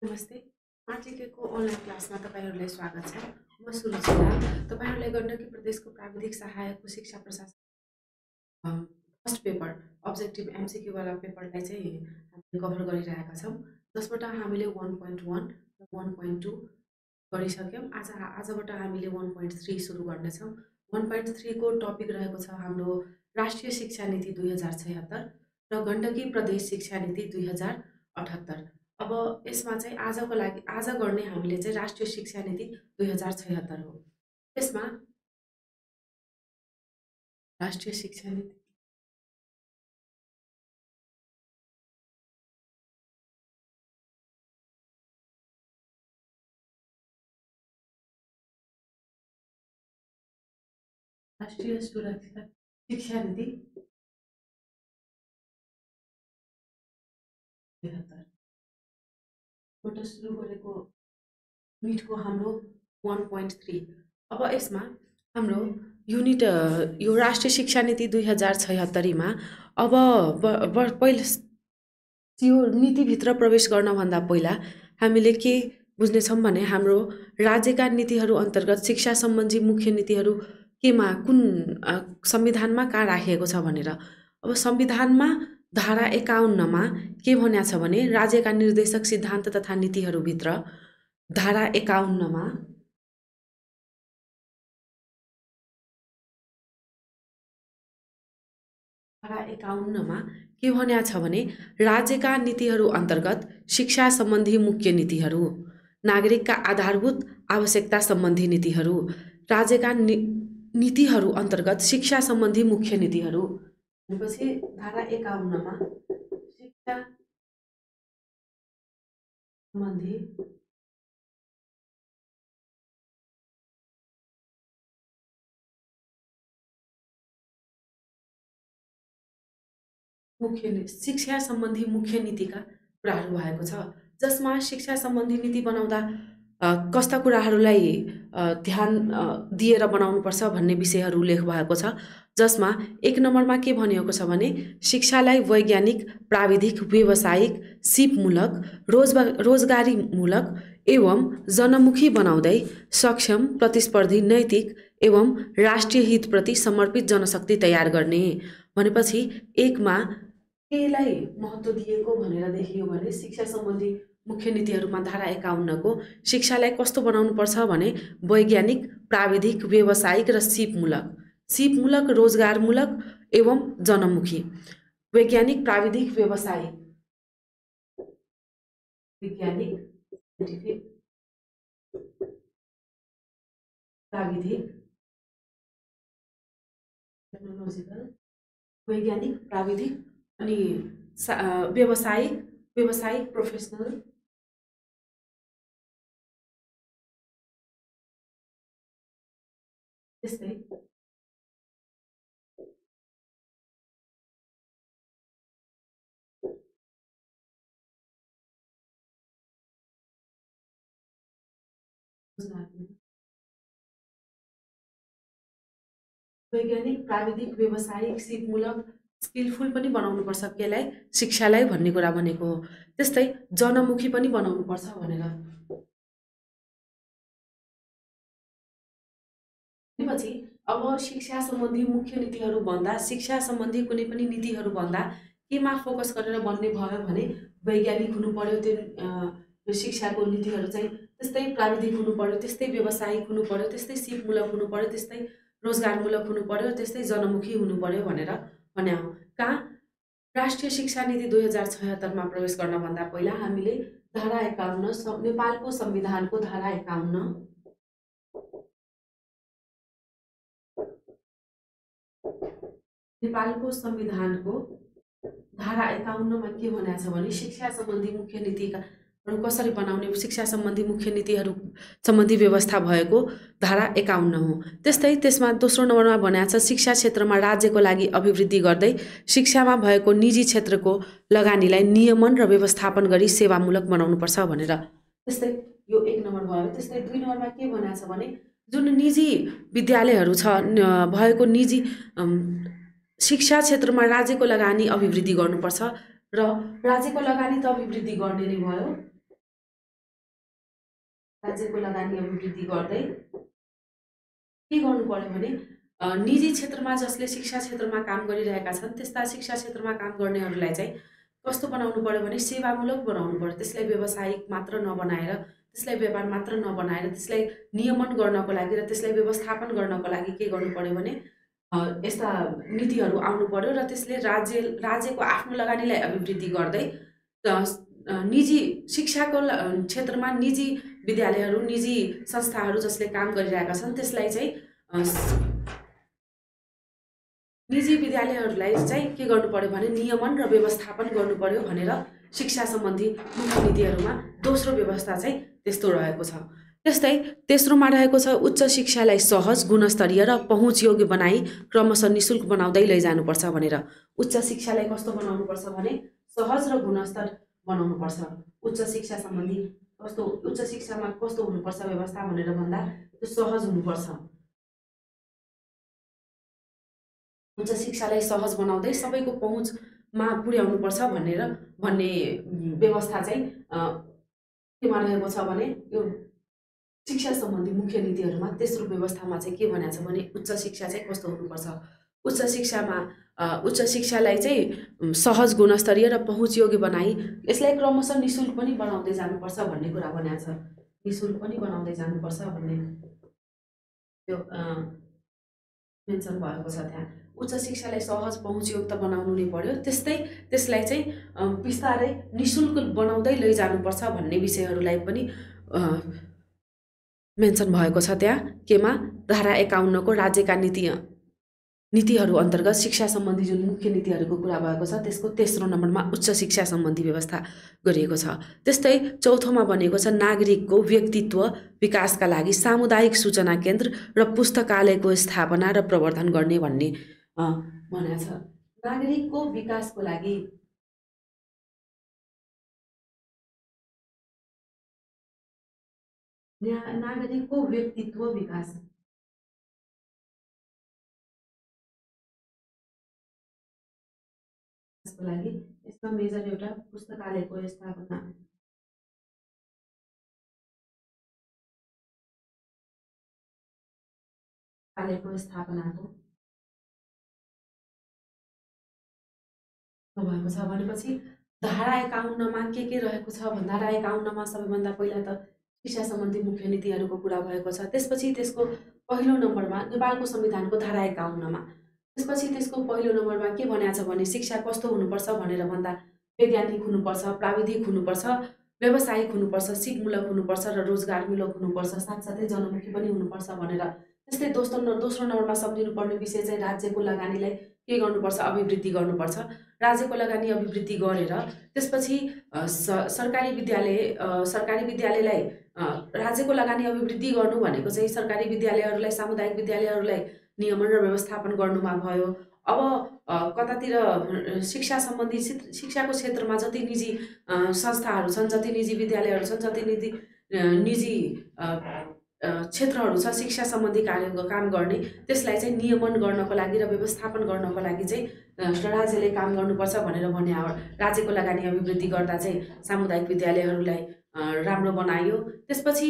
नमस्ते। Smart लेकेको online क्लासमा तपाईहरुलाई स्वागत छ। म सुरुचिता तपाईहरुलाई गण्डकी प्रदेशको प्राविधिक सहायकको शिक्षा प्रशासन फर्स्ट पेपर अब्जेक्टिभ एमसीक्यू वाला पेपरलाई चाहिँ हामीले कभर गरिरहेका छौँ, जसबाट हामीले 1.1 र 1.2 गरिसक्यौँ। आजबाट हामीले 1.3 सुरु गर्नेछौँ। 1.3 को टपिक रहेको छ हाम्रो राष्ट्रिय शिक्षा नीति 2076 र गण्डकी प्रदेश शिक्षा नीति 2078। अब यसमा चाहिँ आज गर्ने हामीले चाहिँ राष्ट्रिय शिक्षा नीति 2076 हो। यसमा राष्ट्रिय शिक्षा नीति राष्ट्रिय सुरक्षा शिक्षा नीति 2073 बाट सुरु गरेको युनिटको हाम्रो 1.3। अब यसमा हाम्रो युनिट यो राष्ट्रिय शिक्षा नीति 2076 मा अब पहिला यो नीतिभित्र प्रवेश गर्नभन्दा पहिला हामीले के बुझ्नेछौँ भने हाम्रो राज्यका नीतिहरू अन्तर्गत शिक्षा सम्बन्धी मुख्य नीतिहरू केमा कुन संविधानमा कहाँ राखिएको छ भनेर। अब संविधानमा धारा 51 मा के भनिएको छ भने राज्यका निर्देशक सिद्धान्त तथा नीतिहरूभित्र धारा 51 मा धारा 51 मा के भनिएको छ भने राज्यका नीतिहरू अन्तर्गत शिक्षा सम्बन्धी मुख्य नीतिहरू, नागरिकका आधारभूत आवश्यकता सम्बन्धी नीतिहरू, राज्यका नीतिहरू अन्तर्गत शिक्षा सम्बन्धी मुख्य नीतिहरू भनेपछि धारा 51 मा शिक्षा सम्बन्धी शिक्षा सम्बन्धी मुख्य नीतिका कुराहरू भएको छ, जसमा शिक्षा सम्बन्धी नीति बनाउँदा कस्ता कुराहरूलाई ध्यान दिएर बनाउनुपर्छ भन्ने विषयहरू उल्लेख भएको छ। जसमा 1 नम्बरमा के भनिएको छ भने शिक्षालाई वैज्ञानिक, प्राविधिक, व्यावसायिक, सिपमूलक, रोजगारीमूलक एवं जनमुखी बनाउँदै सक्षम, प्रतिस्पर्धी, नैतिक एवं राष्ट्रिय हितप्रति समर्पित जनशक्ति तयार गर्ने भनेपछि 1 मा केलाई महत्त्व दिएको भनेर देखियो भने शिक्षा सम्बन्धी मुख्य नीतिहरूमा धारा 51 को शिक्षालाई कस्तो बनाउनुपर्छ भने वैज्ञानिक, प्राविधिक, व्यावसायिक र सिपमूलक, रोजगारमूलक एवं जनमुखी। वैज्ञानिक, प्राविधिक, व्यावसायिक, प्राविधिक, टेक्नोलोजिकल, वैज्ञानिक, प्राविधिक अनि व्यावसायिक प्रोफेसनल त्यस्तै वैज्ञानिक, प्राविधिक, व्यावसायिक, सिपमूलक, स्किलफुल पनि बनाउनुपर्छ केलाई शिक्षालाई भन्ने कुरा भनेको हो। त्यस्तै जनमुखी पनि बनाउनुपर्छ भनेर। पछि अब शिक्षा सम्बन्धी मुख्य नीतिहरू भन्दा शिक्षा सम्बन्धी कुनै पनि नीतिहरू भन्दा केमा फोकस गरेर बन्ने भयो भने वैज्ञानिक हुनु पर्यो त्यो शिक्षाको नीतिहरू चाहिँ, त्यस्तै प्राविधिक हुनु पर्यो, त्यस्तै व्यावसायिक हुनु पर्यो, त्यस्तै सिपमूलक हुनु पर्यो, त्यस्तै रोजगारमूलक हुनु पर्यो, त्यस्तै जनमुखी हुनु पर्यो भनेर भन्या हो। कहाँ राष्ट्रिय शिक्षा नीति 2076 मा प्रवेश गर्नभन्दा पहिला हामीले धारा 51 नेपालको संविधानको धारा 51 नेपालको संविधानको धारा 51 मा के भनेको छ भने शिक्षा सम्बन्धी मुख्य नीतिहरू कसरी बनाउने, शिक्षा सम्बन्धी मुख्य नीतिहरू सम्बन्धी व्यवस्था भएको धारा 51 हो। त्यस्तै त्यसमा दोस्रो नम्बरमा भनेको छ शिक्षा क्षेत्रमा राज्यको लागि अभिवृद्धि गर्दै शिक्षामा भएको निजी क्षेत्रको लगानीलाई नियमन र व्यवस्थापन गरी सेवामूलक बनाउनुपर्छ भनेर। त्यस्तै यो 1 नम्बर भयो। त्यस्तै 2 नम्बरमा के भनेको छ भने जुन निजी विद्यालयहरू छ भएको निजी शिक्षा क्षेत्रमा राज्यको लगानी अभिवृद्धि गर्नुपर्छ र राज्यको लगानी त अभिवृद्धि गर्ने नै भयो, राज्यको लगानी अभिवृद्धि गर्दै के गर्नु पर्यो भने निजी क्षेत्रमा जसले शिक्षा क्षेत्रमा काम गरिरहेका छन् त्यस्ता शिक्षा क्षेत्रमा काम गर्नेहरूलाई चाहिँ कस्तो बनाउनु पर्यो भने सेवामूलक बनाउनु पर्यो। त्यसलाई व्यावसायिक मात्र नबनाएर, त्यसलाई व्यापार मात्र नबनाएर, त्यसलाई नियमन गर्नको लागि र त्यसलाई व्यवस्थापन गर्नको लागि के गर्नु पर्यो भने यस्ता नीतिहरू आउनु पर्यो र त्यसले राज्यको आफ्नो लगानीलाई अभिवृद्धि गर्दै निजी शिक्षाको क्षेत्रमा निजी विद्यालयहरू, निजी संस्थाहरू जसले काम गरिरहेका छन् त्यसलाई चाहिँ निजी विद्यालयहरूलाई चाहिँ के गर्नु पर्यो भने नियमन र व्यवस्थापन गर्नु पर्यो भनेर शिक्षा सम्बन्धी मुख्य नीतिहरूमा दोस्रो व्यवस्था चाहिँ त्यस्तो रहेको छ। त्यस्तै तेस्रोमा रहेको छ उच्च शिक्षालाई सहज, गुणस्तरीय र पहुँचयोग्य बनाई क्रमशः निशुल्क बनाउँदै लैजानुपर्छ भनेर। उच्च शिक्षालाई कस्तो बनाउनुपर्छ भने सहज र गुणस्तर बनाउनुपर्छ। उच्च शिक्षा सम्बन्धी कस्तो, उच्च शिक्षामा कस्तो हुनुपर्छ व्यवस्था भनेर भन्दा त्यो सहज हुनुपर्छ। उच्च शिक्षालाई सहज बनाउँदै सबैको पहुँचमा पुर्याउनुपर्छ भन्ने व्यवस्था चाहिँ केमा रहेको छ भने यो शिक्षा सम्बन्धी मुख्य नीतिहरूमा तेस्रो व्यवस्थामा चाहिँ के भनेको छ भने उच्च शिक्षा चाहिँ कस्तो हुनुपर्छ। उच्च शिक्षालाई चाहिँ सहज, गुणस्तरीय र पहुँचयोग्य बनाई यसलाई क्रमशः निशुल्क पनि बनाउँदै जानुपर्छ भन्ने कुरा भनेको छ। निशुल्क पनि बनाउँदै जानुपर्छ भन्ने त्यो मेन्सन भएको छ त्यहाँ। उच्च शिक्षालाई सहज, पहुँचयोग्य त बनाउनु नै पर्यो, त्यस्तै त्यसलाई चाहिँ बिस्तारै निशुल्क बनाउँदै लैजानुपर्छ भन्ने विषयहरूलाई पनि मेन्सन भएको छ त्यहाँ। केमा धारा 51 को राज्यका नीतिहरू अन्तर्गत शिक्षा सम्बन्धी जुन मुख्य नीतिहरूको कुरा भएको छ त्यसको तेस्रो नम्बरमा उच्च शिक्षा सम्बन्धी व्यवस्था गरिएको छ। त्यस्तै चौथोमा बनेको छ नागरिकको व्यक्तित्व विकासका लागि सामुदायिक सूचना केन्द्र र पुस्तकालयको स्थापना र प्रवर्धन गर्ने भन्ने भनेको छ। नागरिकको विकासको लागि नागरिकको व्यक्तित्व विकास को लागि यसमा मेजर एउटा पुस्तकालयको स्थापना, पुस्तकालयको स्थापनाको भएको छ। भनेपछि धारा 51 मा के रहेको छ भन्दा धारा 51 मा सबैभन्दा पहिला त शिक्षा सम्बन्धी मुख्य नीतिहरूको कुरा भएको छ। त्यसपछि त्यसको पहिलो नम्बरमा नेपालको संविधानको धारा 51 मा, त्यसपछि त्यसको पहिलो नम्बरमा के भनेको छ भने शिक्षा कस्तो हुनुपर्छ भनेर भन्दा वैज्ञानिक हुनुपर्छ, प्राविधिक हुनुपर्छ, व्यावसायिक हुनुपर्छ, सिपमूलक हुनुपर्छ र रोजगारमूलक हुनुपर्छ, साथसाथै जनमुखी पनि हुनुपर्छ भनेर। त्यस्तै दोस्रो नम्बरमा सम्झिनुपर्ने विषय चाहिँ राज्यको लगानीलाई के गर्नुपर्छ, अभिवृद्धि गर्नुपर्छ। राज्यको लगानी अभिवृद्धि गरेर त्यसपछि सरकारी विद्यालयलाई राज्यको लगानी अभिवृद्धि गर्नु भनेको चाहिँ सरकारी विद्यालयहरूलाई, सामुदायिक विद्यालयहरूलाई नियमन र व्यवस्थापन गर्नुमा भयो। अब कतातिर शिक्षा सम्बन्धी शिक्षाको क्षेत्रमा जति निजी संस्थाहरू छन्, जति निजी विद्यालयहरू छन्, जति निजी क्षेत्रहरू छ शिक्षा सम्बन्धी काम गर्ने, त्यसलाई चाहिँ नियमन गर्नको लागि र व्यवस्थापन गर्नको लागि चाहिँ राज्यले काम गर्नुपर्छ भनेर भने। राज्यको लगानी अभिवृद्धि गर्दा चाहिँ सामुदायिक विद्यालयहरूलाई राम्रो बनायो। त्यसपछि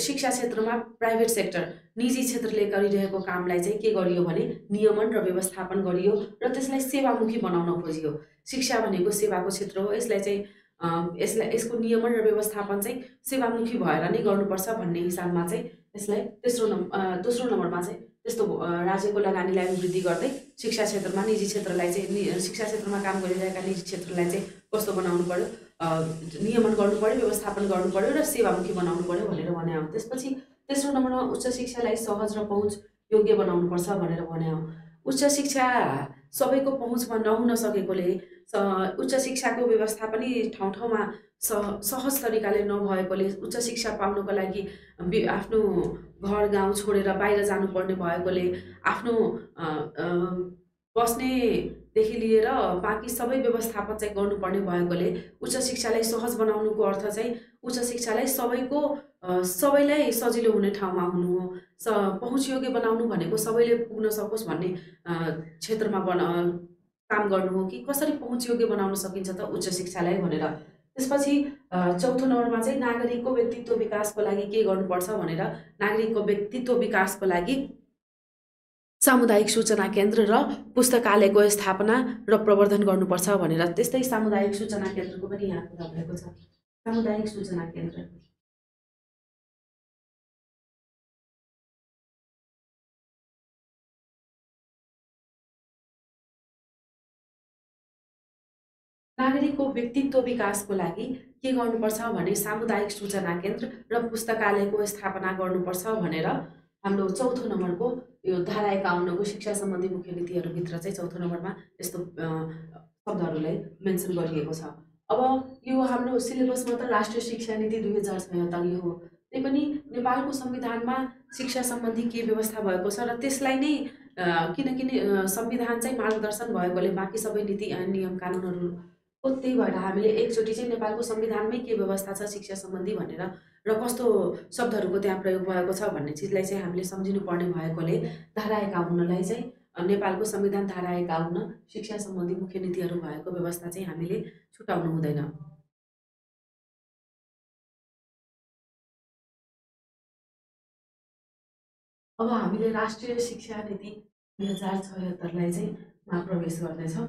शिक्षा क्षेत्रमा प्राइभेट सेक्टर, निजी क्षेत्रले गरिरहेको कामलाई चाहिँ के गरियो भने नियमन र व्यवस्थापन गरियो र त्यसलाई सेवामुखी बनाउन खोजियो। शिक्षा भनेको सेवाको क्षेत्र हो, यसलाई चाहिँ यसको नियमन र व्यवस्थापन चाहिँ सेवामुखी भएर नै गर्नुपर्छ भन्ने हिसाबमा चाहिँ यसलाई दोस्रो नम्बरमा चाहिँ त्यस्तो राज्यको लगानीलाई अभिवृद्धि गर्दै शिक्षा क्षेत्रमा निजी क्षेत्रलाई चाहिँ शिक्षा क्षेत्रमा काम गरिरहेका निजी क्षेत्रलाई चाहिँ कस्तो बनाउनु पर्यो, नियमन गर्नु पर्यो, व्यवस्थापन गर्नु पर्यो र सेवामुखी बनाउनु पर्यो भनेर भने हो। त्यसपछि तेस्रो नम्बरमा उच्च शिक्षालाई सहज र पहुँच योग्य बनाउनुपर्छ भनेर भने हो। उच्च शिक्षा सबैको पहुँचमा नहुन सकेकोले उच्च शिक्षाको व्यवस्था पनि ठाउँ ठाउँमा सहज तरिकाले नभएकोले उच्च शिक्षा पाउनको लागि आफ्नो घर गाउँ छोडेर बाहिर जानुपर्ने भएकोले आफ्नो बस्नेदेखि लिएर बाँकी सबै व्यवस्थापन चाहिँ गर्नुपर्ने भएकोले उच्च शिक्षालाई सहज बनाउनुको अर्थ चाहिँ उच्च शिक्षालाई सबैलाई सजिलो हुने ठाउँमा हुनु हो। पहुँचयोग्य बनाउनु भनेको सबैले पुग्न सकोस् भन्ने क्षेत्रमा काम गर्नु हो कि कसरी पहुँचयोग्य बनाउन सकिन्छ त उच्च शिक्षालाई भनेर। त्यसपछि चौथो नम्बरमा चाहिँ नागरिकको व्यक्तित्व विकासको लागि के गर्नुपर्छ भनेर नागरिकको व्यक्तित्व विकासको लागि सामुदायिक सूचना केन्द्र र पुस्तकालयको स्थापना र प्रवर्धन गर्नुपर्छ भनेर। त्यस्तै सामुदायिक सूचना केन्द्रको पनि यहाँ कुरा भएको छ। सामुदायिक सूचना केन्द्र नागरिकको व्यक्तित्व विकासको लागि के गर्नुपर्छ भने सामुदायिक सूचना केन्द्र र पुस्तकालयको स्थापना गर्नुपर्छ भनेर हाम्रो चौथो नम्बरको यो धारा 51को शिक्षा सम्बन्धी मुख्य नीतिहरूभित्र चाहिँ चौथो नम्बरमा यस्तो शब्दहरूलाई मेन्सन गरिएको छ। अब यो हाम्रो सिलेबसमा त राष्ट्रिय शिक्षा नीति 2076 यो हो। त्यही पनि नेपालको संविधानमा शिक्षा सम्बन्धी के व्यवस्था भएको छ र त्यसलाई नै किनकि संविधान चाहिँ मार्गदर्शन भएकोले बाँकी सबै नीति नियम कानुनहरू हो। त्यही भएर हामीले एकचोटि चाहिँ नेपालको संविधानमै के व्यवस्था छ शिक्षा सम्बन्धी भनेर र कस्तो शब्दहरूको त्यहाँ प्रयोग भएको छ भन्ने चिजलाई चाहिँ हामीले सम्झिनु पर्ने भएकोले धारा 51लाई चाहिँ नेपालको संविधान धारा 51 शिक्षा सम्बन्धी मुख्य नीतिहरू भएको व्यवस्था चाहिँ हामीले छुटाउनु हुँदैन। अब हामीले राष्ट्रिय शिक्षा नीति 2076लाई चाहिँ मा प्रवेश गर्नेछौँ।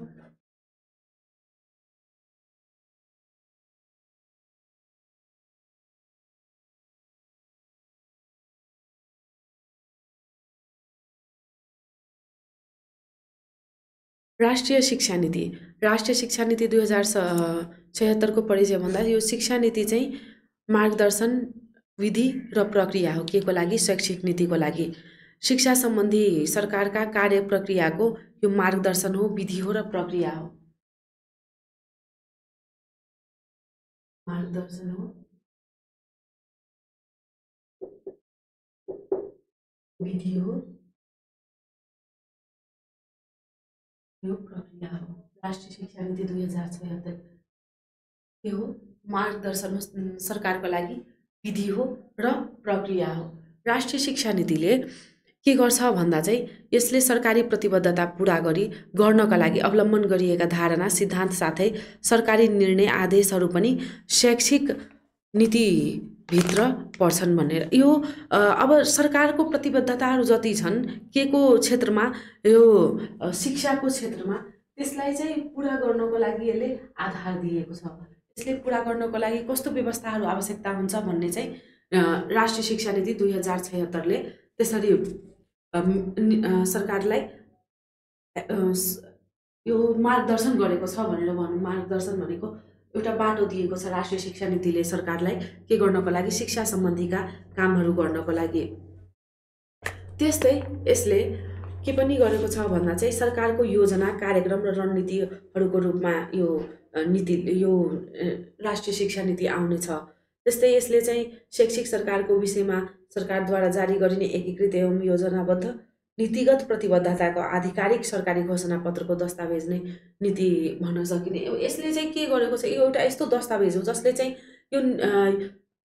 राष्ट्रिय शिक्षा नीति 2076को परिचय भन्दा यो शिक्षा नीति चाहिँ मार्गदर्शन विधि र प्रक्रिया हो। के को लागि? शैक्षिक नीतिको लागि। शिक्षा सम्बन्धी सरकारका कार्य प्रक्रियाको यो मार्गदर्शन हो, विधि हो र प्रक्रिया हो। मार्गदर्शन हो, विधि हो, यो प्रक्रिया हो। राष्ट्रिय शिक्षा नीति 2076 के हो? मार्गदर्शन हो सरकारको लागि, विधि हो र प्रक्रिया हो। राष्ट्रिय शिक्षा नीतिले के गर्छ भन्दा चाहिँ यसले सरकारी प्रतिबद्धता पूरा गर्नका लागि अवलम्बन गरिएका धारणा, सिद्धान्त साथै सरकारी निर्णय आदेशहरू पनि शैक्षिक नीतिभित्र पर्छन् भनेर। यो अब सरकारको प्रतिबद्धताहरू जति छन् के को क्षेत्रमा, यो शिक्षाको क्षेत्रमा, त्यसलाई चाहिँ पुरा गर्नको लागि यसले आधार दिएको छ। यसले पुरा गर्नको लागि कस्तो व्यवस्थाहरू आवश्यकता हुन्छ भन्ने चाहिँ राष्ट्रिय शिक्षा नीति 2076ले त्यसरी सरकारलाई यो मार्गदर्शन गरेको छ भनेर भनौँ। मार्गदर्शन भनेको एउटा बाटो दिएको छ राष्ट्रिय शिक्षा नीतिले सरकारलाई के गर्नको लागि, शिक्षा सम्बन्धीका कामहरू गर्नको लागि। त्यस्तै यसले के पनि गरेको छ भन्दा चाहिँ सरकारको योजना, कार्यक्रम र रणनीतिहरूको रूपमा यो राष्ट्रिय शिक्षा नीति आउनेछ। त्यस्तै यसले चाहिँ शैक्षिक सरकारको विषयमा सरकारद्वारा जारी गरिने एकीकृत एवं योजनाबद्ध नीतिगत प्रतिबद्धताको आधिकारिक सरकारी घोषणापत्रको दस्तावेज नै नीति भन्न सकिने। यसले चाहिँ के गरेको छ, यो एउटा यस्तो दस्तावेज हो जसले चाहिँ यो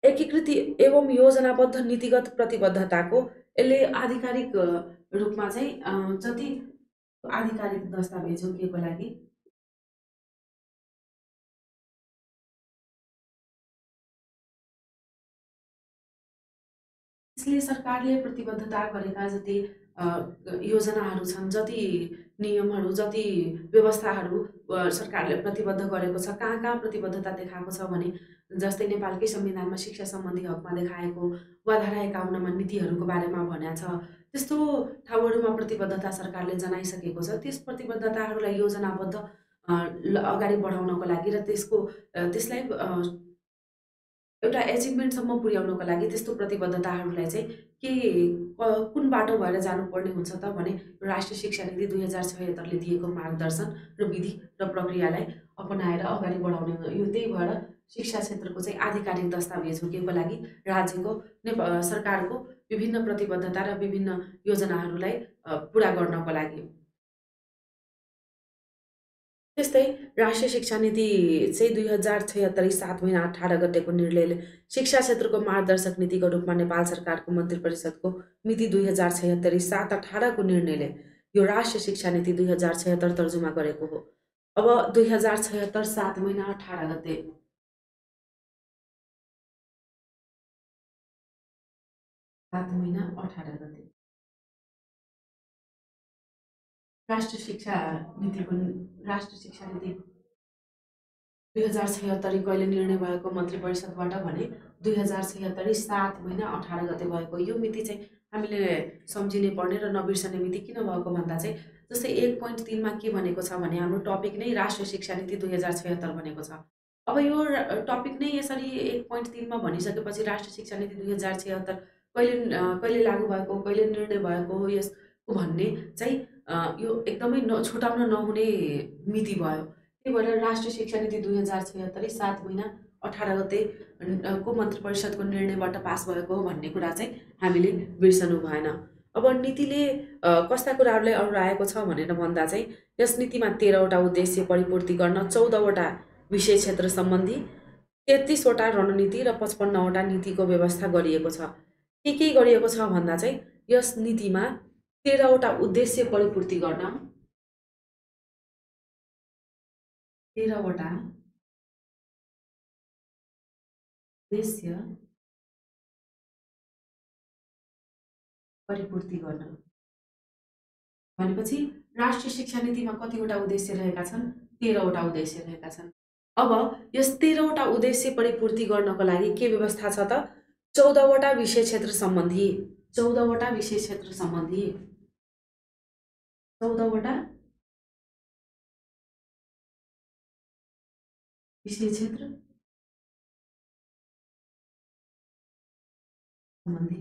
एकीकृत एवं योजनाबद्ध नीतिगत प्रतिबद्धताको यसले आधिकारिक रूपमा चाहिँ जति आधिकारिक दस्तावेज हो के को लागि, यसले सरकारले प्रतिबद्धता गरेका जति योजनाहरू छन्, जति नियमहरू, जति व्यवस्थाहरू सरकारले प्रतिबद्ध गरेको छ, कहाँ प्रतिबद्धता देखाएको छ भने जस्तै नेपालकै संविधानमा शिक्षा सम्बन्धी हकमा देखाएको वा धारा 51मा नीतिहरूको बारेमा भनेको छ, त्यस्तो ठाउँहरूमा प्रतिबद्धता सरकारले जनाइसकेको छ। त्यस प्रतिबद्धताहरूलाई योजनाबद्ध अगाडि बढाउनको लागि र त्यसलाई एउटा एचिभमेन्टसम्म पुर्याउनको लागि त्यस्तो प्रतिबद्धताहरूलाई चाहिँ कुन बाटो भएर जानुपर्ने हुन्छ त भने राष्ट्रिय शिक्षा नीति 2076ले दिएको मार्गदर्शन र विधि र प्रक्रियालाई अपनाएर अगाडि बढाउने हो। यो त्यही भएर शिक्षा क्षेत्रको चाहिँ आधिकारिक दस्तावेज हो के को लागि, राज्यको सरकारको विभिन्न प्रतिबद्धता र विभिन्न योजनाहरूलाई पुरा गर्नको लागि। त्यस्तै राष्ट्रिय शिक्षा नीति चाहिँ 2076 7 महिना 18 गतेको निर्णयले शिक्षा क्षेत्रको मार्गदर्शक नीतिको रूपमा नेपाल सरकारको मन्त्री परिषदको मिति 2076 7 18 को निर्णयले यो राष्ट्रिय शिक्षा नीति 2076 तर्जुमा गरेको हो। अब 2076 7 महिना 18 गते 7 महिना 18 गते राष्ट्रिय शिक्षा नीति 2076 कहिले निर्णय भएको मन्त्री परिषदबाट भने 2076 7 महिना 18 गते भएको। यो मिति चाहिँ हामीले सम्झिने पर्ने र नबिर्सने मिति किन भएको भन्दा चाहिँ जस्तै 1.3 मा के भनेको छ भने हाम्रो टपिक नै राष्ट्रिय शिक्षा नीति 2076 भनेको छ। अब यो टपिक नै यसरी 1.3 मा भनिसकेपछि राष्ट्रिय शिक्षा नीति 2076 कहिले लागू भएको, कहिले निर्णय भएको हो यसको भन्ने चाहिँ यो एकदमै छुटाउन नहुने मिति भयो। त्यही भएर राष्ट्रिय शिक्षा नीति 2076 7 महिना 18 गते को मन्त्री परिषदको निर्णयबाट पास भएको हो भन्ने कुरा चाहिँ हामीले बिर्सनु भएन। अब नीतिले कस्ता कुराहरूलाई अरुआएको छ भनेर भन्दा चाहिँ यस नीतिमा 13वटा उद्देश्य परिपूर्ति गर्न 14वटा विषय क्षेत्र सम्बन्धी 33वटा रणनीति र 55वटा नीतिको व्यवस्था गरिएको छ। के गरिएको छ भन्दा चाहिँ यस नीतिमा 13वटा उद्देश्य परिपूर्ति गर्न 13वटा उद्देश्य परिपूर्ति गर्न भनेपछि राष्ट्रिय शिक्षा नीतिमा कतिवटा उद्देश्य रहेका छन्? 13वटा उद्देश्य रहेका छन्। अब यस 13वटा उद्देश्य परिपूर्ति गर्नको लागि के व्यवस्था छ त? 14वटा विषय क्षेत्र सम्बन्धी 14वटा विषय क्षेत्र सम्बन्धी 14वटा विषय क्षेत्र सम्बन्धी।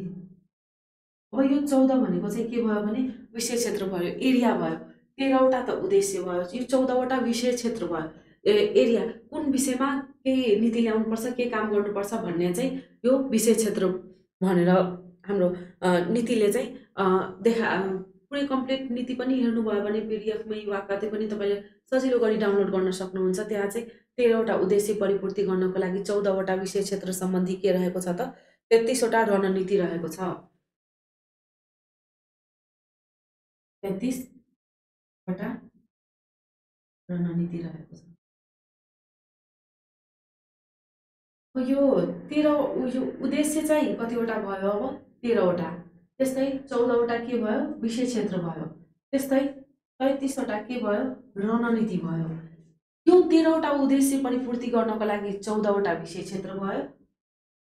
अब यो 14 भनेको चाहिँ के भयो भने विषय क्षेत्र भयो, एरिया भयो। 13वटा त उद्देश्य भयो, यो 14वटा विषय क्षेत्र भयो। एरिया कुन विषयमा के नीति ल्याउनुपर्छ, के काम गर्नुपर्छ भन्ने चाहिँ यो विषय क्षेत्र भनेर हाम्रो नीतिले चाहिँ पुरै कम्प्लिट नीति पनि हेर्नुभयो भने पीडीएफमै वा कतै पनि तपाईँले सजिलो गरी डाउनलोड गर्न सक्नुहुन्छ। त्यहाँ चाहिँ 13वटा उद्देश्य परिपूर्ति गर्नको लागि 14वटा विषय क्षेत्र सम्बन्धी के रहेको छ त? 33वटा रणनीति रहेको छ। 33वटा रणनीति रहेको छ। यो 13 यो उद्देश्य चाहिँ कतिवटा भयो? अब 13वटा। त्यस्तै 14वटा के भयो? विषय क्षेत्र भयो। त्यस्तै 33वटा के भयो? रणनीति भयो। यो 13वटा उद्देश्य परिपूर्ति गर्नको लागि 14वटा विषय क्षेत्र भयो,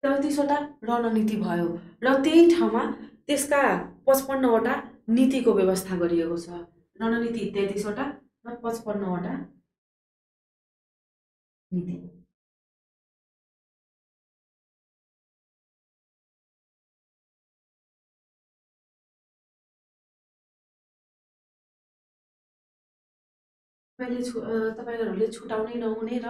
33वटा रणनीति भयो र त्यही ठाउँमा त्यसका 55वटा नीतिको व्यवस्था गरिएको छ। रणनीति 33वटा र 55वटा नीति। तपाईहरुले छुटाउनै नहुने र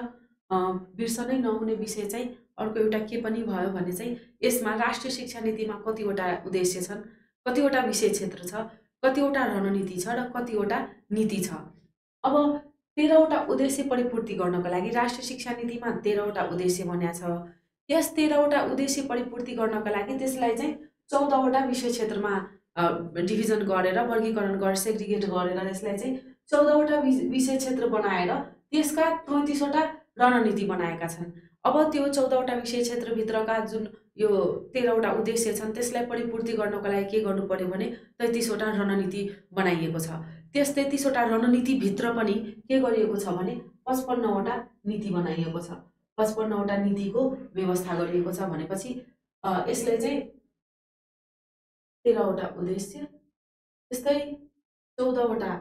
बिर्सनै नहुने विषय चाहिँ अर्को एउटा के पनि भयो भने चाहिँ यसमा राष्ट्रिय शिक्षा नीतिमा कतिवटा उद्देश्य छन्, कतिवटा विषय क्षेत्र छ, कतिवटा रणनीति छ र कतिवटा नीति छ। अब 13वटा उद्देश्य परिपूर्ति गर्नको लागि राष्ट्रिय शिक्षा नीतिमा 13वटा उद्देश्य बन्या छ। यस 13वटा उद्देश्य परिपूर्ति गर्नका लागि त्यसलाई चाहिँ 14वटा विषय क्षेत्रमा डिभिजन गरेर वर्गीकरण गरेर सेग्रिगेट गरेर यसलाई चाहिँ 14वटा विषय क्षेत्र बनाएर त्यसका 33वटा रणनीति बनाएका छन्। अब त्यो 14वटा विषय क्षेत्रभित्रका जुन यो 13वटा उद्देश्य छन् त्यसलाई परिपूर्ति गर्नको लागि के गर्नु पर्यो भने 33वटा रणनीति बनाइएको छ। त्यस 33वटा रणनीतिभित्र पनि के गरिएको छ भने 55वटा नीति बनाइएको छ। 55वटा नीतिको व्यवस्था गरिएको छ भनेपछि यसले चाहिँ 13वटा उद्देश्य, त्यस्तै 14वटा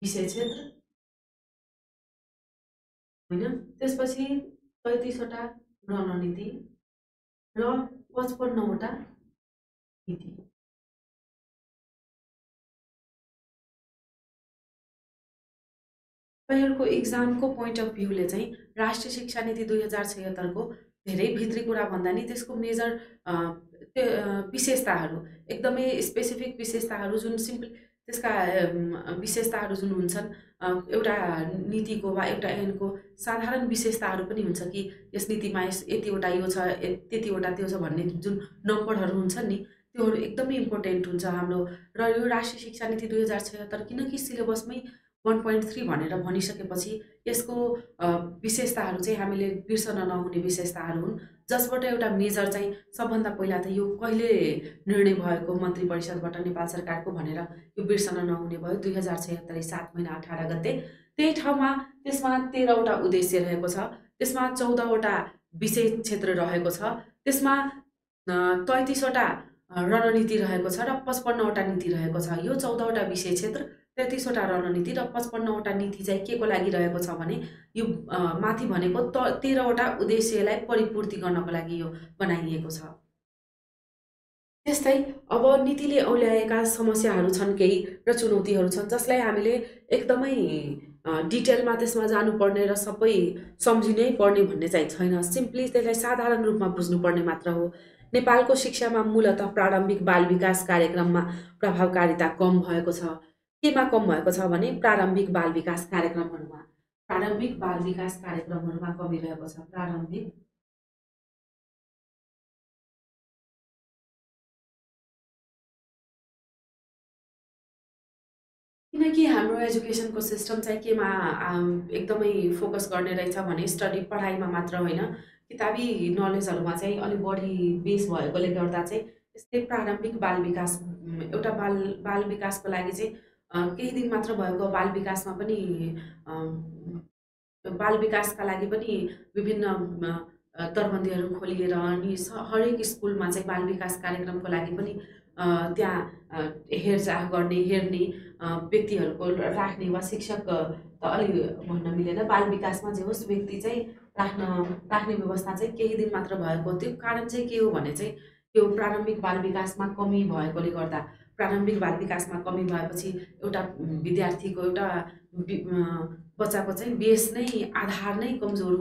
विषय क्षेत्र होइन, त्यसपछि 33वटा रणनीति र 55वटा नीति। तपाईँहरूको एक्जामको पोइन्ट अफ भ्यूले चाहिँ राष्ट्रिय शिक्षा नीति 2076 को धेरै भित्री कुरा भन्दा नि त्यसको मेजर विशेषताहरू, एकदमै स्पेसिफिक विशेषताहरू जुन सिम्पल त्यसका विशेषताहरू जुन हुन्छन्, एउटा नीतिको वा एउटा ऐनको साधारण विशेषताहरू पनि हुन्छ कि यस नीतिमा यतिवटा यो छ, त्यतिवटा त्यो छ भन्ने जुन नम्बरहरू हुन्छन् नि त्योहरू एकदमै इम्पोर्टेन्ट हुन्छ हाम्रो। र यो राष्ट्रिय शिक्षा नीति 2076 किनकि सिलेबसमै 1.3 भनेर भनिसकेपछि यसको विशेषताहरू चाहिँ हामीले बिर्सन नहुने विशेषताहरू हुन्, जसबाट एउटा मेजर चाहिँ सबभन्दा पहिला त यो कहिले निर्णय भएको मन्त्री परिषदबाट नेपाल सरकारको भनेर यो बिर्सन नहुने भयो 2076 7 महिना 18 गते। त्यही ठाउँमा त्यसमा 13वटा उद्देश्य रहेको छ, त्यसमा 14वटा विषय क्षेत्र रहेको छ, त्यसमा 33वटा रणनीति रहेको छ र 55वटा नीति रहेको छ। यो 14वटा विषय क्षेत्र, 33वटा रणनीति र 55वटा नीति चाहिँ के को लागि रहेको छ भने यो माथि भनेको 13वटा उद्देश्यलाई परिपूर्ति गर्नको लागि यो बनाइएको छ। त्यस्तै अब नीतिले औल्याएका समस्याहरू छन् केही र चुनौतीहरू छन्, जसलाई हामीले एकदमै डिटेलमा त्यसमा जानुपर्ने र सबै सम्झिनै पर्ने भन्ने चाहिँ छैन। सिम्पली त्यसलाई साधारण रूपमा बुझ्नुपर्ने मात्र हो। नेपालको शिक्षामा मूलतः प्रारम्भिक बाल विकास कार्यक्रममा प्रभावकारिता कम भएको छ। केमा कम भएको छ भने प्रारम्भिक बाल विकास कार्यक्रमहरूमा कमी रहेको छ। प्रारम्भिक किनकि हाम्रो एजुकेसनको सिस्टम चाहिँ केमा एकदमै फोकस गर्ने रहेछ भने स्टडी पढाइमा मात्र होइन, किताबी नलेजहरूमा चाहिँ अलिक बढी बेस भएकोले गर्दा चाहिँ यस्तै प्रारम्भिक बाल विकास एउटा बाल विकासको लागि चाहिँ केही दिन मात्र भएको बाल विकासमा पनि बाल विकासका लागि पनि विभिन्न दरबन्दीहरू खोलिएर अनि हरेक स्कुलमा चाहिँ बाल विकास कार्यक्रमको लागि पनि त्यहाँ हेरचाह गर्ने हेर्ने व्यक्तिहरूको राख्ने वा शिक्षक त अलि भन्न मिलेन, बाल विकासमा जे होस् व्यक्ति चाहिँ राख्ने व्यवस्था चाहिँ केही दिन मात्र भएको। त्यो कारण चाहिँ के हो भने चाहिँ यो प्रारम्भिक बाल विकासमा कमी भएकोले गर्दा, प्रारम्भिक बाल विकासमा कमी भएपछि एउटा विद्यार्थीको एउटा बच्चाको चाहिँ बेस नै आधार नै कमजोर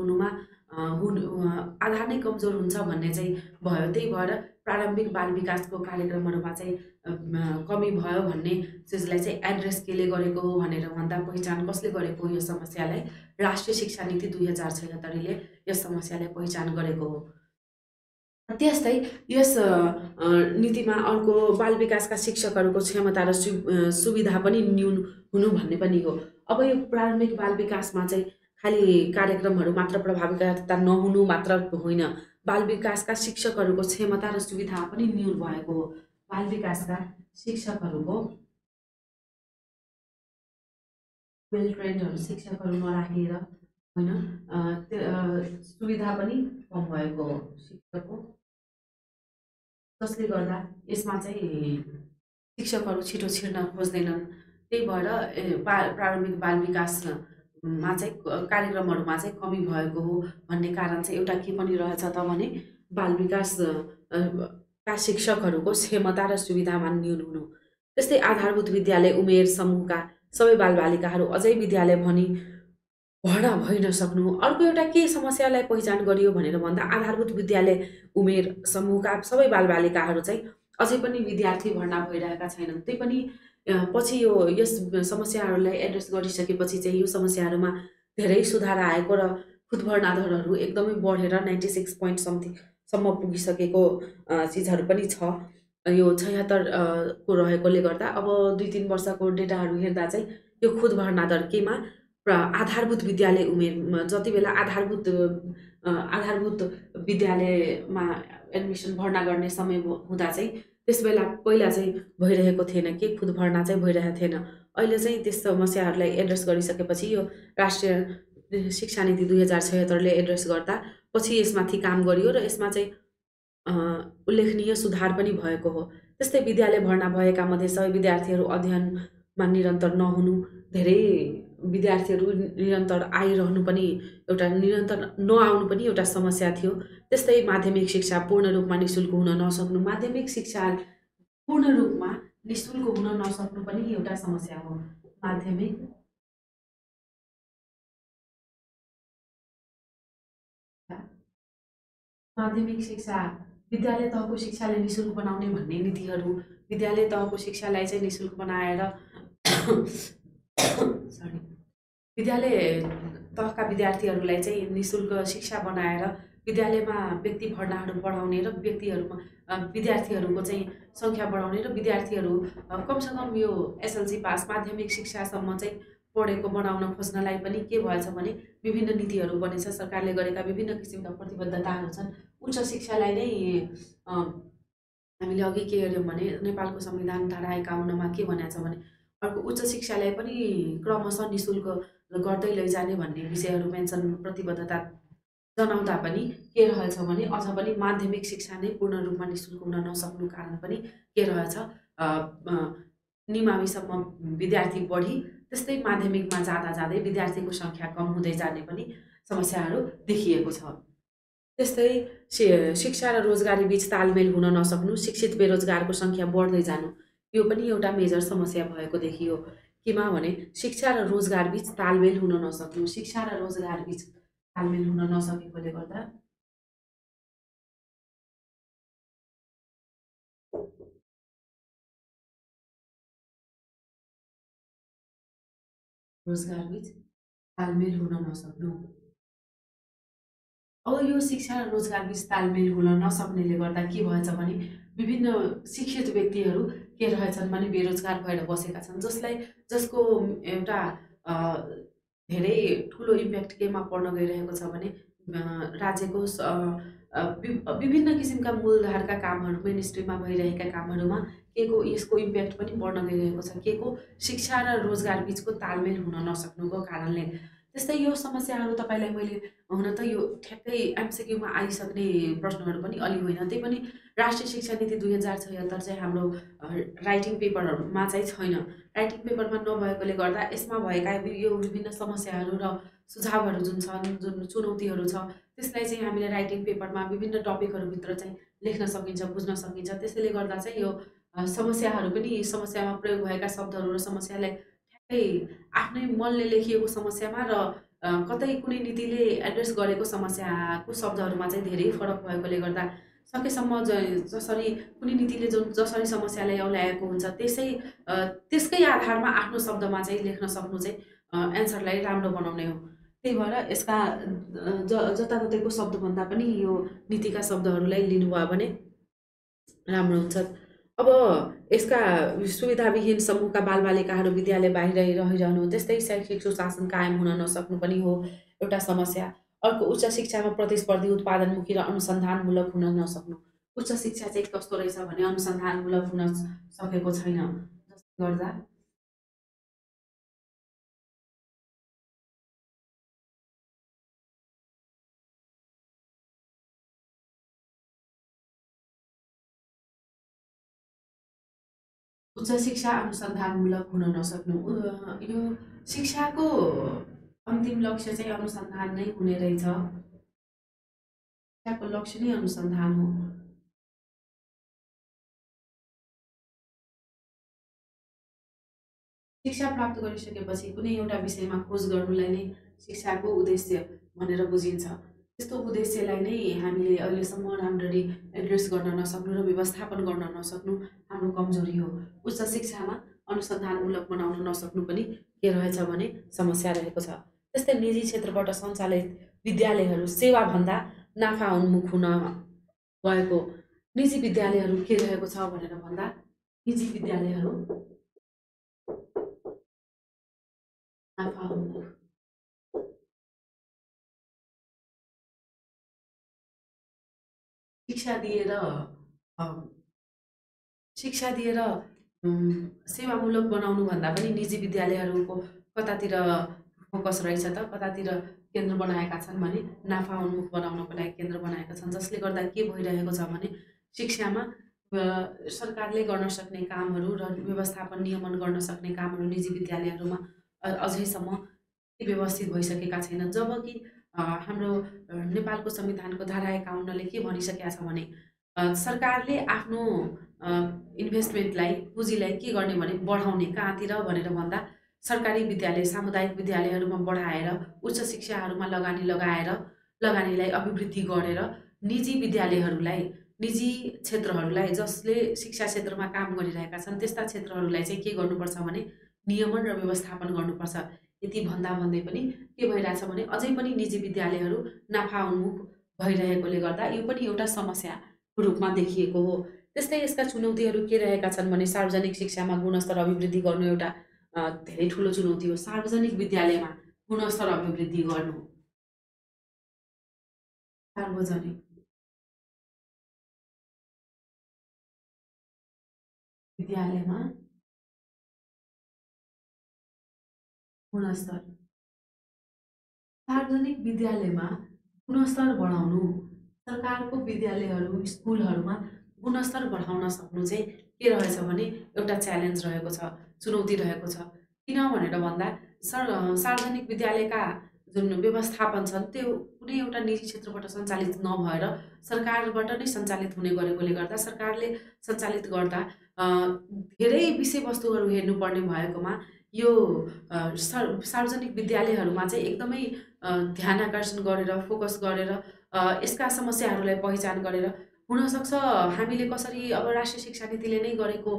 आधार नै कमजोर हुन्छ भन्ने चाहिँ भयो। त्यही भएर प्रारम्भिक बाल विकासको कार्यक्रमहरूमा चाहिँ कमी भयो भन्ने चिजलाई चाहिँ एड्रेस केले गरेको हो भनेर भन्दा पहिचान कसले गरेको हो यो समस्यालाई? राष्ट्रिय शिक्षा नीति 2076ले यस समस्यालाई पहिचान गरेको हो। त्यस्तै यस नीतिमा अर्को बाल विकासका शिक्षकहरूको क्षमता र सुविधा पनि न्यून हुनु भन्ने पनि हो। अब यो प्रारम्भिक बाल विकासमा चाहिँ खालि कार्यक्रमहरू मात्र प्रभावकारिता नहुनु मात्र होइन, बाल विकासका शिक्षकहरूको क्षमता र सुविधा पनि न्यून भएको हो। बाल विकासका शिक्षकहरूको वेल ट्रेन्डहरू शिक्षकहरू नराखेर होइन, सुविधा पनि कम भएको हो शिक्षकको, जसले गर्दा यसमा चाहिँ शिक्षकहरू छिटो छिर्न खोज्दैनन्। त्यही भएर प्रारम्भिक बाल विकासमा चाहिँ कार्यक्रमहरूमा चाहिँ कमी भएको हो भन्ने कारण चाहिँ एउटा के पनि रहेछ त भने बाल विकास का शिक्षकहरूको क्षमता र सुविधामा न्यून हुनु। त्यस्तै आधारभूत विद्यालय उमेर समूहका सबै बालबालिकाहरू अझै विद्यालय भनी भर्ना भइ नसक्नु। अर्को एउटा के समस्यालाई पहिचान गरियो भनेर भन्दा आधारभूत विद्यालय उमेर समूहका सबै बालबालिकाहरू चाहिँ अझै पनि विद्यार्थी भर्ना भइरहेका छैनन्। त्यही पनि पछि यस समस्याहरूलाई एड्रेस गरिसकेपछि चाहिँ यो समस्याहरूमा धेरै सुधार आएको र खुद भर्ना दरहरू एकदमै बढेर 96 पोइन्ट समथिङसम्म पुगिसकेको चिजहरू पनि छ। यो 76 को रहेकोले गर्दा अब 2-3 वर्षको डेटाहरू हेर्दा चाहिँ यो खुद भर्ना दर केमा आधारभूत विद्यालय उमेर जति बेला आधारभूत विद्यालयमा एडमिसन भर्ना गर्ने समय हुँदा चाहिँ त्यसबेला पहिला चाहिँ भइरहेको थिएन, के खुद भर्ना चाहिँ भइरहेको थिएन। अहिले चाहिँ त्यस समस्याहरूलाई एड्रेस गरिसकेपछि यो राष्ट्रिय शिक्षा नीति 2076ले एड्रेस गर्दा पछि यसमाथि काम गरियो र यसमा चाहिँ उल्लेखनीय सुधार पनि भएको हो। त्यस्तै विद्यालय भर्ना भएका मध्ये सबै विद्यार्थीहरू अध्ययनमा निरन्तर नहुनु, धेरै विद्यार्थीहरू निरन्तर आइरहनु पनि एउटा निरन्तर नआउनु पनि एउटा समस्या थियो। त्यस्तै माध्यमिक शिक्षा पूर्ण रूपमा निःशुल्क हुन नसक्नु, माध्यमिक शिक्षा पूर्ण रूपमा निःशुल्क हुन नसक्नु पनि एउटा समस्या हो। माध्यमिक शिक्षा विद्यालय तहको शिक्षालाई निःशुल्क बनाउने भन्ने नीतिहरू, विद्यालय तहको शिक्षालाई चाहिँ निःशुल्क बनाएर विद्यालय तहका विद्यार्थीहरूलाई चाहिँ निःशुल्क शिक्षा बनाएर विद्यालयमा व्यक्ति भर्नाहरू बढाउने र विद्यार्थीहरूको चाहिँ सङ्ख्या बढाउने र विद्यार्थीहरू कमसेकम यो एसएलसी पास माध्यमिक शिक्षासम्म चाहिँ पढेको बनाउन खोज्नलाई पनि के भएछ भने विभिन्न नीतिहरू बनेछ, सरकारले गरेका विभिन्न किसिमका प्रतिबद्धताहरू छन्। उच्च शिक्षालाई नै हामीले अघि के हेऱ्यौँ भने नेपालको संविधान धारा 51 मा के भनेको छ भने अर्को उच्च शिक्षालाई पनि क्रमशः निःशुल्क गर्दै लैजाने भन्ने विषयहरू मेन्सन प्रतिबद्धता जनाउँदा पनि के रहेछ भने अझ पनि माध्यमिक शिक्षा नै पूर्ण रूपमा निःशुल्क हुन नसक्नु कारण पनि के रहेछ, निमाविसम्म विद्यार्थी बढी त्यस्तै माध्यमिकमा जाँदा जाँदै विद्यार्थीको सङ्ख्या कम हुँदै जाने पनि समस्याहरू देखिएको छ। त्यस्तै शिक्षा र रोजगारी बीच तालमेल हुन नसक्नु, शिक्षित बेरोजगारको सङ्ख्या बढ्दै जानु, यो पनि एउटा मेजर समस्या भएको देखियो। किनभने शिक्षा र रोजगार बीच तालमेल हुन नसक्नु, शिक्षा र रोजगार बीच तालमेल हुन नसकेकोले गर्दा रोजगार बीच तालमेल हुन नसक्नु। अब यो शिक्षा र रोजगार बीच तालमेल हुन नसक्नेले गर्दा के भएछ भने विभिन्न शिक्षित व्यक्तिहरू के रहेछन् भने बेरोजगार भएर बसेका छन्, जसको एउटा धेरै ठुलो इम्प्याक्ट केमा पर्न गइरहेको छ भने राज्यको विभिन्न किसिमका मूलधारका कामहरू मेन स्ट्रिममा भइरहेका कामहरूमा केको यसको इम्प्याक्ट पनि पर्न गइरहेको छ, केको शिक्षा र रोजगार बीचको तालमेल हुन नसक्नुको कारणले। त्यस्तै यो समस्याहरू तपाईँलाई मैले हुन त यो ठ्याक्कै एमसिक्यूमा आइसक्ने प्रश्नहरू पनि अलि होइन, त्यही पनि राष्ट्रिय शिक्षा नीति 2076 चाहिँ हाम्रो राइटिङ पेपरहरूमा चाहिँ छैन। राइटिङ पेपरमा नभएकोले गर्दा यसमा भएका यो विभिन्न समस्याहरू र सुझावहरू जुन छन्, जुन चुनौतीहरू छ, त्यसलाई चाहिँ हामीले राइटिङ पेपरमा विभिन्न टपिकहरूभित्र चाहिँ लेख्न सकिन्छ, बुझ्न सकिन्छ। त्यसैले गर्दा चाहिँ यो समस्याहरू पनि समस्यामा प्रयोग भएका शब्दहरू र समस्यालाई ठ्याक्कै आफ्नै मनले लेखिएको समस्यामा र कतै कुनै नीतिले एड्रेस गरेको समस्याको शब्दहरूमा चाहिँ धेरै फरक भएकोले गर्दा सकेसम्म जसरी कुनै नीतिले जसरी समस्यालाई औल्याएको हुन्छ त्यसकै आधारमा आफ्नो शब्दमा चाहिँ लेख्न सक्नु चाहिँ एन्सरलाई राम्रो बनाउने हो। त्यही भएर यसका जताततैको शब्दभन्दा पनि यो नीतिका शब्दहरूलाई लिनुभयो भने राम्रो हुन्छ। अब यसका सुविधाविहीन समूहका बालबालिकाहरू विद्यालय बाहिर रहिरहनु, त्यस्तै शैक्षिक सुशासन कायम हुन नसक्नु पनि हो एउटा समस्या। अर्को उच्च शिक्षामा प्रतिस्पर्धी उत्पादनमुखी र अनुसन्धानमूलक हुन नसक्नु। उच्च शिक्षा चाहिँ कस्तो रहेछ भने अनुसन्धानमूलक हुन सकेको छैन, जसले गर्दा उच्च शिक्षा अनुसन्धानमूलक हुन नसक्नु। यो शिक्षाको अन्तिम लक्ष्य चाहिँ अनुसन्धान नै हुने रहेछ, शिक्षाको लक्ष्य नै अनुसन्धान हो। शिक्षा प्राप्त गरिसकेपछि कुनै एउटा विषयमा खोज गर्नुलाई नै शिक्षाको उद्देश्य भनेर बुझिन्छ। त्यस्तो उद्देश्यलाई नै हामीले अहिलेसम्म राम्ररी एड्रेस गर्न नसक्नु र व्यवस्थापन गर्न नसक्नु हाम्रो कमजोरी हो। उच्च शिक्षामा अनुसन्धानमूलक बनाउन नसक्नु पनि के रहेछ भने समस्या रहेको छ। त्यस्तै निजी क्षेत्रबाट सञ्चालित विद्यालयहरू सेवाभन्दा नाफा उन्मुख हुन गएको। निजी विद्यालयहरू के रहेको छ भनेर भन्दा निजी विद्यालयहरू नाफा उन्मुख, शिक्षा दिएर सेवामूलक बनाउनु भन्दा पनि निजी विद्यालयहरूको कतातिर फोकस रहेछ त, कतातिर केन्द्र बनाएका छन् भने नाफा उन्मुख बनाउनको लागि केन्द्र बनाएका छन्, जसले गर्दा के भइरहेको छ भने शिक्षामा सरकारले गर्न सक्ने कामहरू र व्यवस्थापन नियमन गर्न सक्ने कामहरू निजी विद्यालयहरूमा अझैसम्म व्यवस्थित भइसकेका छैनन्। जबकि हाम्रो नेपालको संविधानको धारा 51ले के भनिसकेका छ भने सरकारले आफ्नो इन्भेस्टमेन्टलाई पुँजीलाई के गर्ने भने बढाउने, कहाँतिर भनेर भन्दा सरकारी विद्यालय सामुदायिक विद्यालयहरूमा बढाएर उच्च शिक्षाहरूमा लगानीलाई अभिवृद्धि गरेर निजी विद्यालयहरूलाई, निजी क्षेत्रहरूलाई जसले शिक्षा क्षेत्रमा काम गरिरहेका छन् त्यस्ता क्षेत्रहरूलाई चाहिँ के गर्नुपर्छ भने नियमन र व्यवस्थापन गर्नुपर्छ। यति भन्दा भन्दै पनि के भइरहेछ भने अझै पनि निजी विद्यालयहरू नाफा उन्मुख भइरहेकोले गर्दा यो पनि एउटा समस्याको रूपमा देखिएको हो। त्यस्तै यसका चुनौतीहरू के रहेका छन् भने सार्वजनिक शिक्षामा गुणस्तर अभिवृद्धि गर्नु एउटा धेरै ठुलो चुनौती हो। सार्वजनिक विद्यालयमा गुणस्तर अभिवृद्धि गर्नु। सार्वजनिक विद्यालयमा गुणस्तर सार्वजनिक विद्यालयमा गुणस्तर बढाउनु। सरकारको विद्यालयहरू स्कुलहरूमा गुणस्तर बढाउन सक्नु चाहिँ के रहेछ भने एउटा च्यालेन्ज रहेको छ, चुनौती रहेको छ। किन भनेर भन्दा सार्वजनिक विद्यालयका जुन व्यवस्थापन छन् त्यो कुनै एउटा निजी क्षेत्रबाट सञ्चालित नभएर सरकारबाट नै सञ्चालित हुने गरेकोले गर्दा सरकारले सञ्चालित गर्दा धेरै विषयवस्तुहरू हेर्नुपर्ने भएकोमा यो सार्वजनिक विद्यालयहरूमा चाहिँ एकदमै ध्यान आकर्षण गरेर फोकस गरेर यसका समस्याहरूलाई पहिचान गरेर हुनसक्छ हामीले कसरी अब राष्ट्रिय शिक्षा नीतिले नै गरेको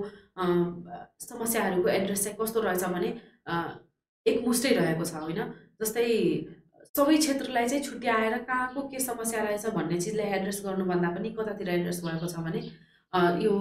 समस्याहरूको एड्रेस चाहिँ कस्तो रहेछ भने एकमुष्टै रहेको छ होइन। जस्तै सबै क्षेत्रलाई चाहिँ छुट्याएर कहाँको के समस्या रहेछ भन्ने चिजलाई एड्रेस गर्नुभन्दा पनि कतातिर एड्रेस भएको छ भने यो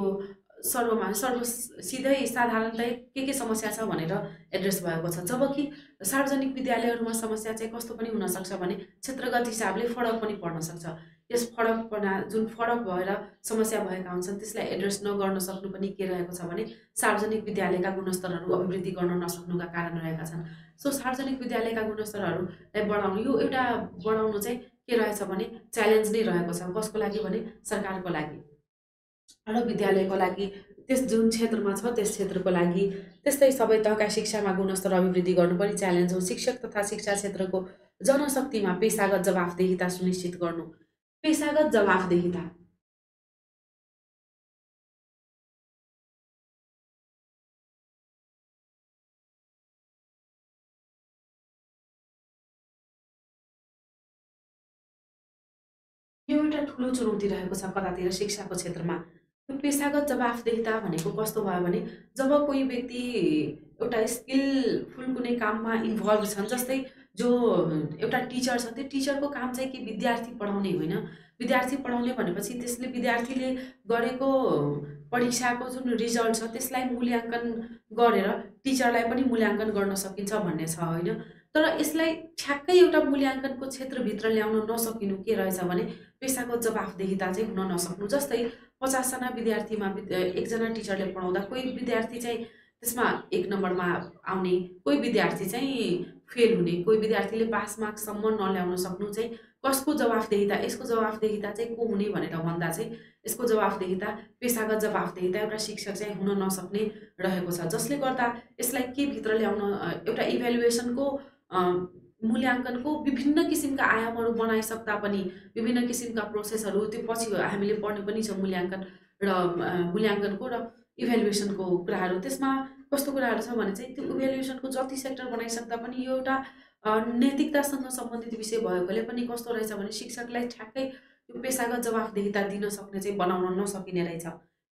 सिधै साधारणतै के समस्या छ भनेर एड्रेस भएको छ। जबकि सार्वजनिक विद्यालयहरूमा समस्या चाहिँ कस्तो पनि हुनसक्छ भने क्षेत्रगत हिसाबले फरक पनि पर्न सक्छ। यस फरकपना जुन फरक भएर समस्या भएका हुन्छन् त्यसलाई एड्रेस नगर्न सक्नु पनि के रहेको छ भने सार्वजनिक विद्यालयका गुणस्तरहरू अभिवृद्धि गर्न नसक्नुका कारण रहेका छन्। सो सार्वजनिक विद्यालयका गुणस्तरहरूलाई बढाउनु यो एउटा बढाउनु चाहिँ के रहेछ भने च्यालेन्ज नै रहेको छ। कसको लागि भने सरकारको लागि र विद्यालयको लागि, त्यस जुन क्षेत्रमा छ त्यस क्षेत्रको लागि। त्यस्तै सबै तहका शिक्षामा गुणस्तर अभिवृद्धि गर्नु पनि च्यालेन्ज हो। शिक्षक तथा शिक्षा क्षेत्रको जनशक्तिमा पेशागत जवाफदेहिता सुनिश्चित गर्नु। पेशागत जवाफदेहिता यो एउटा ठुलो चुनौती रहेको छ कतातिर शिक्षाको क्षेत्रमा। यो पेशागत जवाफदेहिता भनेको कस्तो भयो भने जब कोही व्यक्ति एउटा स्किलफुल कुनै काममा इन्भल्भ छन्, जस्तै जो एउटा टिचर छ त्यो टिचरको काम चाहिँ कि विद्यार्थी पढाउने होइन। विद्यार्थी पढाउने भनेपछि त्यसले विद्यार्थीले गरेको परीक्षाको जुन रिजल्ट छ त्यसलाई मूल्याङ्कन गरेर टिचरलाई पनि मूल्याङ्कन गर्न सकिन्छ भन्ने छ होइन। तर यसलाई ठ्याक्कै एउटा मूल्याङ्कनको क्षेत्रभित्र ल्याउन नसकिनु के रहेछ भने पेशागत जवाफदेहिता चाहिँ हुन नसक्नु। जस्तै 50 जना विद्यार्थीमा एकजना टिचरले पढाउँदा कोही विद्यार्थी चाहिँ त्यसमा 1 नम्बरमा आउने, कोही विद्यार्थी चाहिँ फेल हुने, कोही विद्यार्थीले पास मार्क्ससम्म नल्याउन सक्नु चाहिँ कसको जवाफदेहिता, यसको जवाफदेहिता चाहिँ को हुने भनेर भन्दा चाहिँ यसको जवाफदेहिता पेशागत जवाफदेहिता एउटा शिक्षक चाहिँ हुन नसक्ने रहेको छ। जसले गर्दा यसलाई के भित्र ल्याउन एउटा इभ्यालुएसनको मूल्याङ्कनको विभिन्न किसिमका आयामहरू बनाइसक्दा पनि विभिन्न किसिमका प्रोसेसहरू त्यो पछि हामीले पढ्ने पनि छ मूल्याङ्कनको र इभ्यालुएसनको कुराहरू। त्यसमा कस्तो कुराहरू छ भने चाहिँ त्यो इभ्यालुएसनको जति सेक्टर बनाइसक्दा पनि यो एउटा नैतिकतासँग सम्बन्धित विषय भएकोले पनि कस्तो रहेछ भने शिक्षकलाई ठ्याक्कै यो पेशागत जवाफदेहिता दिन सक्ने चाहिँ बनाउन नसकिने रहेछ।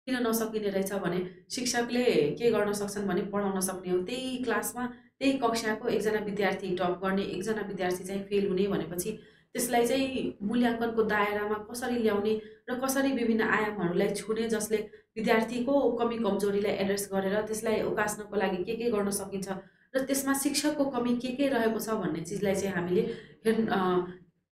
किन नसकिने रहेछ भने शिक्षकले के गर्न सक्छन् भने पढाउन सक्ने हो। त्यही क्लासमा त्यही कक्षाको एकजना विद्यार्थी टप गर्ने, एकजना विद्यार्थी चाहिँ फेल हुने भनेपछि त्यसलाई चाहिँ मूल्याङ्कनको दायरामा कसरी ल्याउने र कसरी विभिन्न आयामहरूलाई छुने जसले विद्यार्थीको कमी कमजोरीलाई एड्रेस गरेर त्यसलाई उकास्नको लागि के गर्न सकिन्छ र त्यसमा शिक्षकको कमी के रहेको छ भन्ने चिजलाई चाहिँ हामीले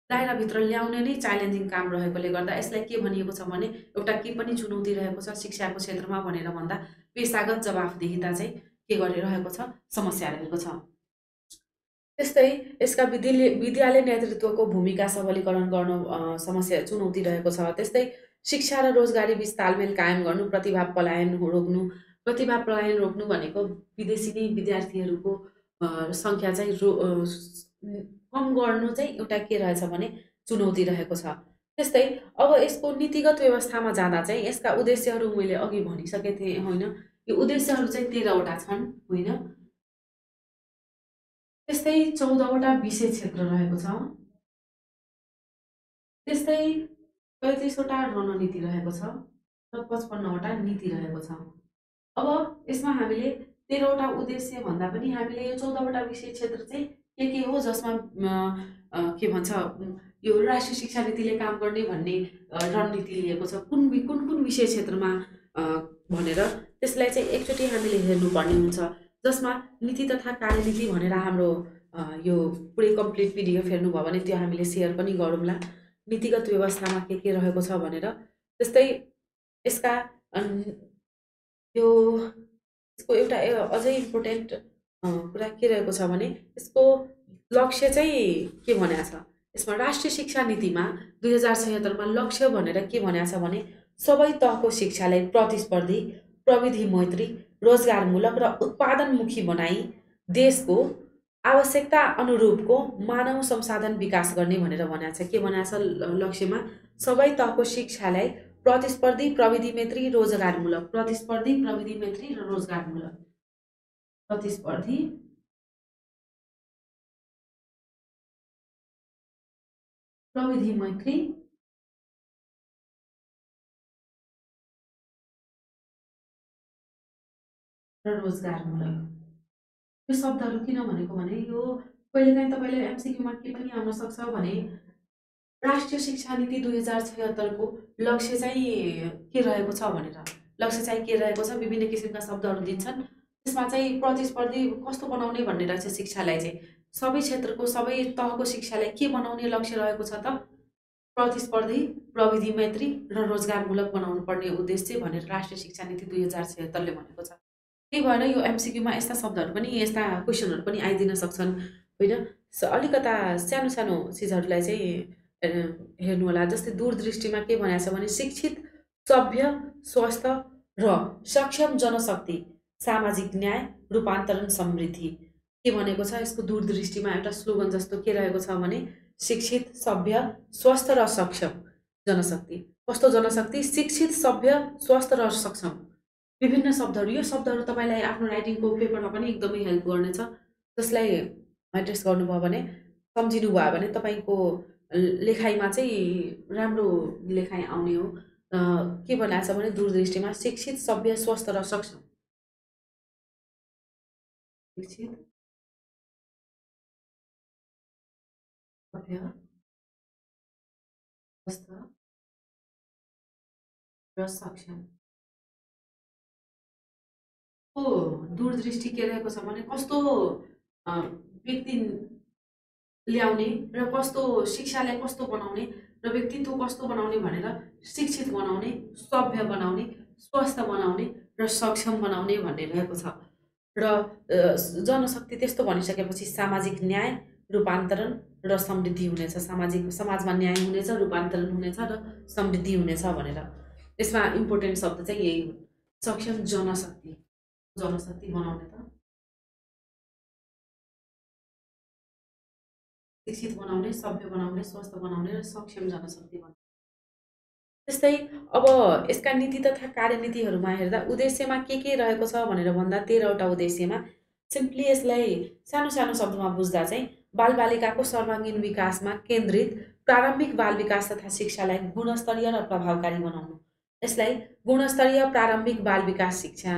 दायराभित्र ल्याउने नै च्यालेन्जिङ काम रहेकोले गर्दा यसलाई के भनिएको छ भने एउटा के पनि चुनौती रहेको छ शिक्षाको क्षेत्रमा भनेर भन्दा पेशागत जवाफदेहिता चाहिँ के गरिरहेको छ, समस्या रहेको छ। त्यस्तै यसका विद्यालय नेतृत्वको भूमिका सबलीकरण गर्न समस्या चुनौती रहेको छ। त्यस्तै शिक्षा र रोजगारी बीच तालमेल कायम गर्नु, प्रतिभा पलायन रोक्नु। प्रतिभा पलायन रोक्नु भनेको विदेशी विद्यार्थीहरूको सङ्ख्या चाहिँ कम गर्नु चाहिँ एउटा के रहेछ भने चुनौती रहेको छ। त्यस्तै अब यसको नीतिगत व्यवस्थामा जाँदा चाहिँ यसका उद्देश्यहरू मैले अघि भनिसकेको थिएँ होइन। यो उद्देश्यहरू चाहिँ 13वटा छन् होइन। त्यस्तै 14वटा विषय क्षेत्र रहेको छ। त्यस्तै 35वटा रणनीति रहेको छ र 55वटा नीति रहेको छ। अब यसमा हामीले 13वटा उद्देश्य भन्दा पनि हामीले यो 14वटा विषय क्षेत्र चाहिँ के हो जसमा के भन्छ यो राष्ट्रिय शिक्षा नीतिले काम गर्ने भन्ने रणनीति लिएको छ कुन विषय क्षेत्रमा भनेर त्यसलाई चाहिँ एकचोटि हामीले हेर्नुपर्ने हुन्छ। जसमा नीति तथा कार्यनीति भनेर हाम्रो यो पुरै कम्प्लिट पिडिएफ हेर्नुभयो भने त्यो हामीले सेयर पनि गरौँला। नीतिगत व्यवस्थामा के रहेको छ भनेर। त्यस्तै यसका यो यसको एउटा अझै इम्पोर्टेन्ट कुरा के रहेको छ भने यसको लक्ष्य चाहिँ के भनेको छ। यसमा राष्ट्रिय शिक्षा नीतिमा 2076मा लक्ष्य भनेर के भनेको छ भने सबै तहको शिक्षालाई प्रतिस्पर्धी, प्रविधि मैत्री, रोजगारमूलक र उत्पादनमुखी बनाई देशको आवश्यकता अनुरूपको मानव संसाधन विकास गर्ने भनेर भनेको छ। के भनेको छ लक्ष्यमा सबै तहको शिक्षालाई प्रतिस्पर्धी, प्रविधि मैत्री, रोजगारमूलक, प्रतिस्पर्धी, प्रविधि मैत्री र रोजगारमूलक, प्रतिस्पर्धी, प्रविधि मैत्री र रोजगारमूलक। यो शब्दहरू किन भनेको भने यो कहिलेकाहीँ तपाईँले एमसिक्यूमा के पनि आउन सक्छ भने राष्ट्रिय शिक्षा नीति 2076को लक्ष्य चाहिँ के रहेको छ भनेर। लक्ष्य चाहिँ के रहेको छ, विभिन्न किसिमका शब्दहरू दिन्छन्। त्यसमा चाहिँ प्रतिस्पर्धी कस्तो बनाउने भन्ने रहेछ शिक्षालाई चाहिँ। सबै क्षेत्रको सबै तहको शिक्षालाई के बनाउने लक्ष्य रहेको छ त? प्रतिस्पर्धी, प्रविधि मैत्री र रोजगारमूलक बनाउनु पर्ने उद्देश्य भनेर राष्ट्रिय शिक्षा नीति 2076ले भनेको छ। त्यही भएर यो एमसिक्यूमा यस्ता शब्दहरू पनि, यस्ता क्वेसनहरू पनि आइदिन सक्छन् होइन। अलिकता सानो सानो चिजहरूलाई चाहिँ हेर्नु होला। जस्तै दूरदृष्टिमा के भनेको छ भने शिक्षित, सभ्य, स्वस्थ र सक्षम जनशक्ति, सामाजिक न्याय, रूपान्तरण, समृद्धि। के भनेको छ यसको दूरदृष्टिमा एउटा स्लोगन जस्तो के रहेको छ भने शिक्षित, सभ्य, स्वस्थ र सक्षम जनशक्ति। कस्तो जनशक्ति? शिक्षित, सभ्य, स्वस्थ र सक्षम। विभिन्न शब्दहरू, यो शब्दहरू तपाईँलाई आफ्नो राइटिङको पेपरमा पनि एकदमै हेल्प गर्नेछ। जसलाई एड्रेस गर्नुभयो भने, सम्झिनु भयो भने तपाईँको लेखाइमा चाहिँ राम्रो लेखाइ आउने हो। के भनेको छ भने दूरदृष्टिमा शिक्षित, सभ्य, स्वस्थ र सक्षम। शिक्षित, सभ्य, स्वस्थ र सक्षम। दूरदृष्टि के रहेको छ भने कस्तो व्यक्ति ल्याउने र कस्तो शिक्षालाई कस्तो बनाउने र व्यक्तित्व कस्तो बनाउने भनेर शिक्षित बनाउने, सभ्य बनाउने, स्वस्थ बनाउने र सक्षम बनाउने भन्ने रहेको छ। र जनशक्ति त्यस्तो भनिसकेपछि सामाजिक न्याय, रूपान्तरण र समृद्धि हुनेछ। समाजमा न्याय हुनेछ, रूपान्तरण हुनेछ र समृद्धि हुनेछ भनेर। यसमा इम्पोर्टेन्ट शब्द चाहिँ यही हो, सक्षम जनशक्ति। जनशक्ति बनाउने त शिक्षित बनाउने, सभ्य बनाउने, स्वस्थ बनाउने र सक्षम जनशक्ति बनाउने। त्यस्तै अब यसका नीति तथा कार्यनीतिहरूमा हेर्दा उद्देश्यमा के रहेको छ भनेर भन्दा 13वटा उद्देश्यमा सिम्पली यसलाई सानो सानो शब्दमा बुझ्दा चाहिँ बालबालिकाको सर्वाङ्गीण विकासमा केन्द्रित प्रारम्भिक बाल विकास तथा शिक्षालाई गुणस्तरीय र प्रभावकारी बनाउनु। यसलाई गुणस्तरीय प्रारम्भिक बाल विकास शिक्षा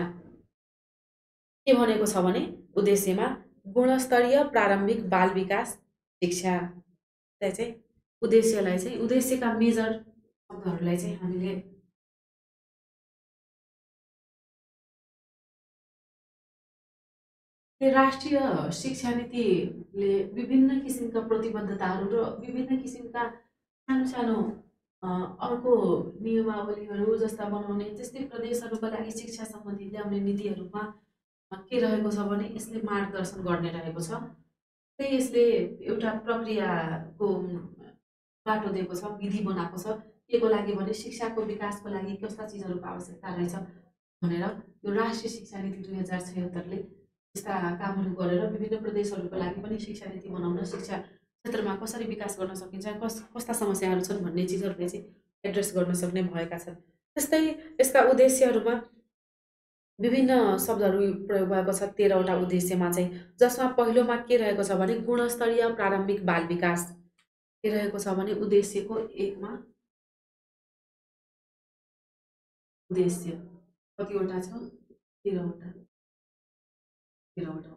के भनेको छ भने उद्देश्यमा गुणस्तरीय प्रारम्भिक बाल विकास शिक्षा चाहिँ उद्देश्यलाई चाहिँ उद्देश्यका मेजर शब्दहरूलाई चाहिँ हामीले राष्ट्रिय शिक्षा नीतिले विभिन्न किसिमका प्रतिबद्धताहरू र विभिन्न किसिमका सानो सानो अर्को नियमावलीहरू जस्ता बनाउने, त्यस्तै प्रदेशहरूका लागि शिक्षा सम्बन्धी ल्याउने नीतिहरूमा के रहेको छ भने यसले मार्गदर्शन गर्ने रहेको छ। त्यही यसले एउटा प्रक्रियाको बाटो दिएको छ, विधि बनाएको छ। के को लागि भने शिक्षाको विकासको लागि कस्ता चिजहरूको आवश्यकता रहेछ भनेर यो राष्ट्रिय शिक्षा नीति 2076ले यस्ता कामहरू गरेर विभिन्न प्रदेशहरूको लागि पनि शिक्षा नीति बनाउन, शिक्षा क्षेत्रमा कसरी विकास गर्न सकिन्छ, कस्ता समस्याहरू छन् भन्ने चिजहरूले चाहिँ एड्रेस गर्न सक्ने भएका छन्। त्यस्तै यसका उद्देश्यहरूमा विभिन्न शब्दहरू प्रयोग भएको छ 13वटा उद्देश्यमा चाहिँ, जसमा पहिलोमा के रहेको छ भने गुणस्तरीय प्रारम्भिक बाल विकास के रहेको छ भने उद्देश्यको 1मा उद्देश्य कतिवटा छ? 13वटा। 13वटा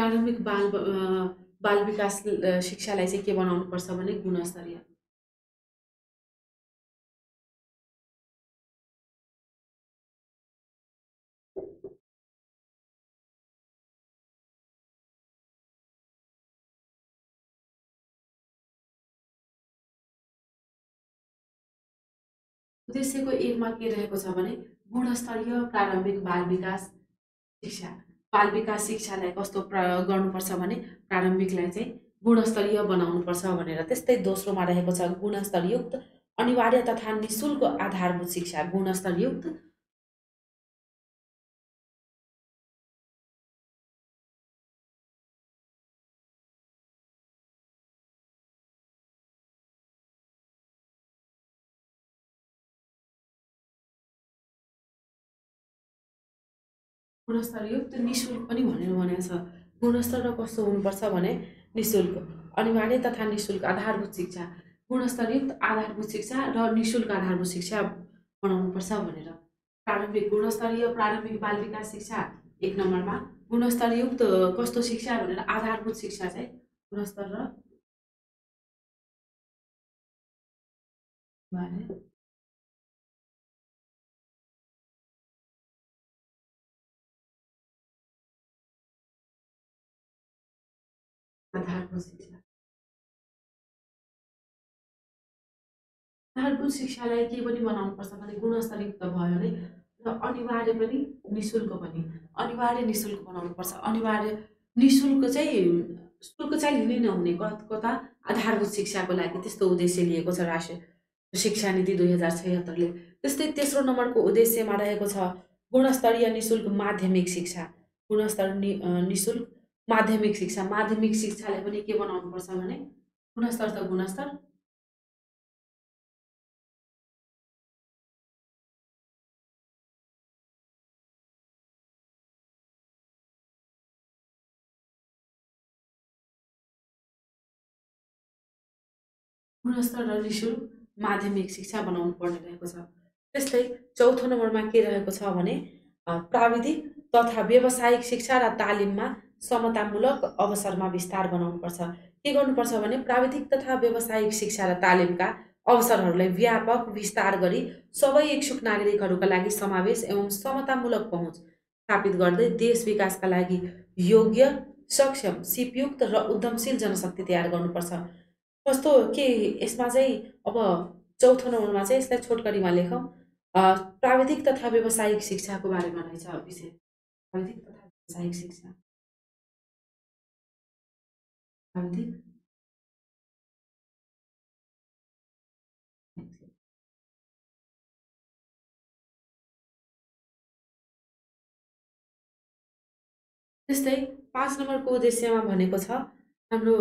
प्रारम्भिक बाल विकास शिक्षालाई चाहिँ के बनाउनुपर्छ भने गुणस्तरीय। उद्देश्यको 1 मा के रहेको छ भने गुणस्तरीय प्रारम्भिक बाल विकास शिक्षा। बाल विकास शिक्षालाई कस्तो गर्नुपर्छ भने प्रारम्भिकलाई चाहिँ गुणस्तरीय बनाउनुपर्छ भनेर। त्यस्तै दोस्रोमा रहेको छ गुणस्तरयुक्त अनिवार्य तथा निःशुल्क आधारभूत शिक्षा। गुणस्तरयुक्त गुणस्तरयुक्त निःशुल्क पनि भनेर भनेको छ। गुणस्तर र कस्तो हुनुपर्छ भने निःशुल्क अनिवार्य तथा निःशुल्क आधारभूत शिक्षा। गुणस्तरयुक्त आधारभूत शिक्षा र निःशुल्क आधारभूत शिक्षा बनाउनुपर्छ भनेर। प्रारम्भिक गुणस्तरीय प्रारम्भिक बाल विकास शिक्षा 1 नम्बरमा, गुणस्तरयुक्त कस्तो शिक्षा भनेर आधारभूत शिक्षा चाहिँ गुणस्तर र आधारभूत शिक्षा। आधारभूत शिक्षालाई के पनि बनाउनुपर्छ भने गुणस्तरयुक्त भयो नै र अनिवार्य पनि निःशुल्क पनि। अनिवार्य निःशुल्क बनाउनुपर्छ। अनिवार्य निःशुल्क चाहिँ शुल्क चाहिँ लिनै नहुने कता आधारभूत शिक्षाको लागि त्यस्तो उद्देश्य लिएको छ राष्ट्रिय शिक्षा नीति 2076ले। त्यस्तै तेस्रो नम्बरको उद्देश्यमा रहेको छ गुणस्तरीय निःशुल्क माध्यमिक शिक्षा। गुणस्तर निःशुल्क माध्यमिक शिक्षा। माध्यमिक शिक्षालाई पनि के बनाउनुपर्छ भने गुणस्तर त गुणस्तर गुणस्तर र निःशुल्क माध्यमिक शिक्षा बनाउनु पर्ने रहेको छ। त्यस्तै चौथो नम्बरमा के रहेको छ भने प्राविधिक तथा व्यावसायिक शिक्षा र तालिममा समतामूलक अवसरमा विस्तार बनाउनुपर्छ। के गर्नुपर्छ भने प्राविधिक तथा व्यावसायिक शिक्षा र तालिमका अवसरहरूलाई व्यापक विस्तार गरी सबै इच्छुक नागरिकहरूका लागि समावेश एवं समतामूलक पहुँच स्थापित गर्दै देश विकासका लागि योग्य, सक्षम, सिपयुक्त र उद्यमशील जनशक्ति तयार गर्नुपर्छ। कस्तो के यसमा चाहिँ अब चौथो नम्बरमा चाहिँ यसलाई छोटकरीमा लेखौँ। प्राविधिक तथा व्यावसायिक शिक्षाको बारेमा रहेछ विषय। प्राविधिक तथा व्यावसायिक शिक्षा। प्राविधिक त्यस्तै 5 नम्बरको उद्देश्यमा भनेको छ हाम्रो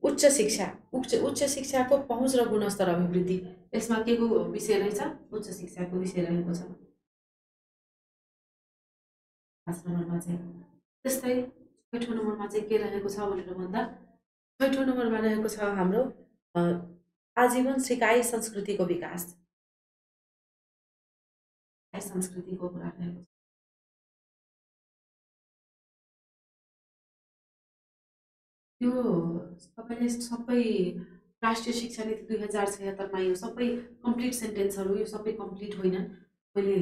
उच्च शिक्षा। उच्च शिक्षाको पहुँच र गुणस्तर अभिवृद्धि। यसमा के को विषय रहेछ? उच्च शिक्षाको विषय रहेको छ 5 नम्बरमा चाहिँ। त्यस्तै 6ठो नम्बरमा चाहिँ के रहेको छ भनेर भन्दा 6ठो नम्बरमा रहेको छ हाम्रो आजीवन सिकाइ संस्कृतिको विकास। संस्कृतिको कुरा रहेको छ। यो तपाईँले सबै राष्ट्रिय शिक्षा नीति 2076मा यो सबै कम्प्लिट सेन्टेन्सहरू यो सबै कम्प्लिट होइनन्। मैले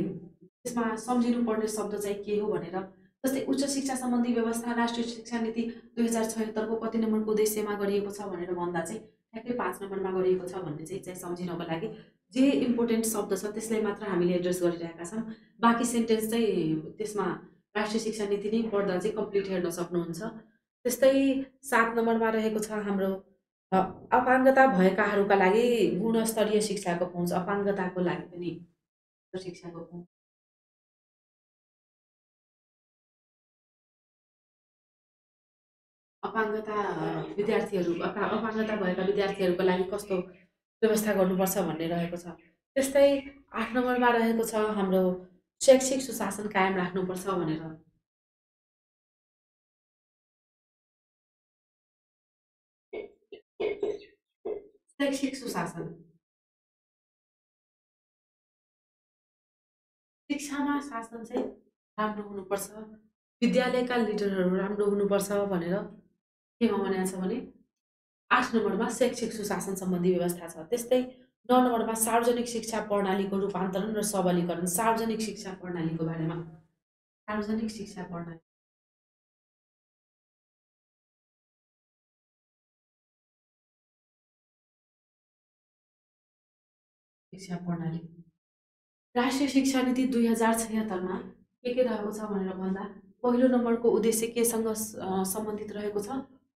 यसमा सम्झिनुपर्ने शब्द चाहिँ के हो भनेर जस्तै उच्च शिक्षा सम्बन्धी व्यवस्था राष्ट्रिय शिक्षा नीति 2076को कति नम्बरको उद्देश्यमा गरिएको छ भनेर भन्दा चाहिँ ठ्याक्कै 5 नम्बरमा गरिएको छ भन्ने चाहिँ सम्झिनको लागि जे इम्पोर्टेन्ट शब्द छ त्यसलाई मात्र हामीले एड्रेस गरिरहेका छौँ। बाँकी सेन्टेन्स चाहिँ त्यसमा राष्ट्रिय शिक्षा नीति नै पढ्दा चाहिँ कम्प्लिट हेर्न सक्नुहुन्छ। त्यस्तै 7 नम्बरमा रहेको छ हाम्रो अपाङ्गता भएकाहरूका लागि गुणस्तरीय शिक्षाको पहुँच। अपाङ्गताको लागि पनि शिक्षाको पहुँच। अपाङ्गता भएका विद्यार्थीहरूको लागि कस्तो व्यवस्था गर्नुपर्छ भन्ने रहेको छ। त्यस्तै 8 नम्बरमा रहेको छ हाम्रो शैक्षिक सुशासन कायम राख्नुपर्छ भनेर। शैक्षिक सुशासन शिक्षामा शासन चाहिँ राम्रो हुनुपर्छ। विद्यालयका लिडरहरू राम्रो हुनुपर्छ भनेर केमा भनेको छ भने 8 नम्बरमा शैक्षिक सुशासन सम्बन्धी व्यवस्था छ। त्यस्तै 9 नम्बरमा सार्वजनिक शिक्षा प्रणालीको रूपान्तरण र सबलीकरण, सार्वजनिक शिक्षा प्रणालीको बारेमा। सार्वजनिक शिक्षा प्रणाली, शिक्षा प्रणाली। राष्ट्रिय शिक्षा नीति 2076 मा के रहेको छ भनेर भन्दा पहिलो नम्बरको उद्देश्य केसँग सम्बन्धित रहेको छ?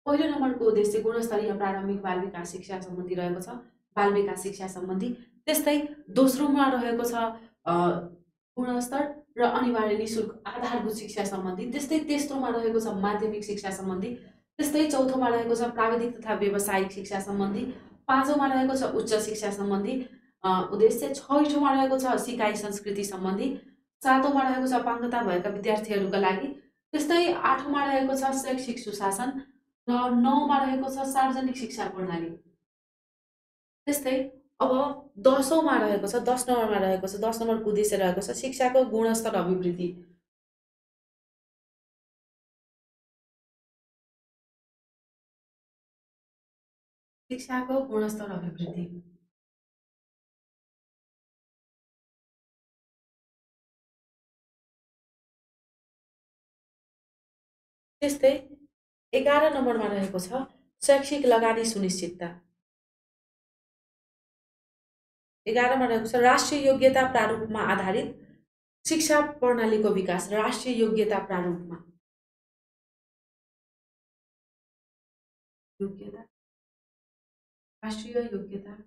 पहिलो नम्बरको उद्देश्य गुणस्तरीय प्रारम्भिक बाल विकास शिक्षा सम्बन्धी रहेको छ, बाल विकास शिक्षा सम्बन्धी। त्यस्तै दोस्रोमा रहेको छ गुणस्तर र अनिवार्य निःशुल्क आधारभूत शिक्षा सम्बन्धी। त्यस्तै तेस्रोमा रहेको छ माध्यमिक शिक्षा सम्बन्धी। त्यस्तै चौथोमा रहेको छ प्राविधिक तथा व्यावसायिक शिक्षा सम्बन्धी। पाँचौँमा रहेको छ उच्च शिक्षा सम्बन्धी उद्देश्य। छैठौँमा रहेको छ सिकाइ संस्कृति सम्बन्धी। सातौँमा रहेको छ पाङ्गता भएका विद्यार्थीहरूका लागि। त्यस्तै आठौँमा रहेको छ शैक्षिक सुशासन र नौमा रहेको छ सार्वजनिक शिक्षा प्रणाली। त्यस्तै अब 10औँमा रहेको छ, 10 नम्बरमा रहेको छ, 10 नम्बरको उद्देश्य रहेको छ शिक्षाको गुणस्तर अभिवृद्धि। शिक्षाको गुणस्तर अभिवृद्धि। त्यस्तै 11 नम्बरमा रहेको छ शैक्षिक लगानी सुनिश्चितता। 11मा रहेको छ राष्ट्रिय योग्यता प्रारूपमा आधारित शिक्षा प्रणालीको विकास, राष्ट्रिय योग्यता प्रारूपमा। योग्यता, राष्ट्रिय योग्यता।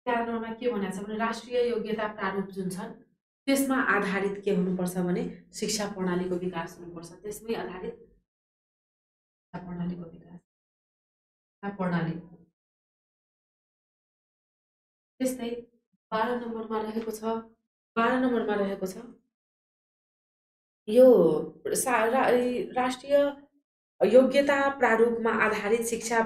कानुनमा के भनेको छ भने राष्ट्रिय योग्यता प्रारूप जुन छन् त्यसमा आधारित के हुनुपर्छ भने शिक्षा प्रणालीको विकास हुनुपर्छ। त्यसमै आधारित शिक्षा प्रणालीको विकास, शिक्षा प्रणाली। त्यस्तै 12 नम्बरमा रहेको छ 12 नम्बरमा रहेको छ यो राष्ट्रिय योग्यता प्रारूपमा आधारित शिक्षा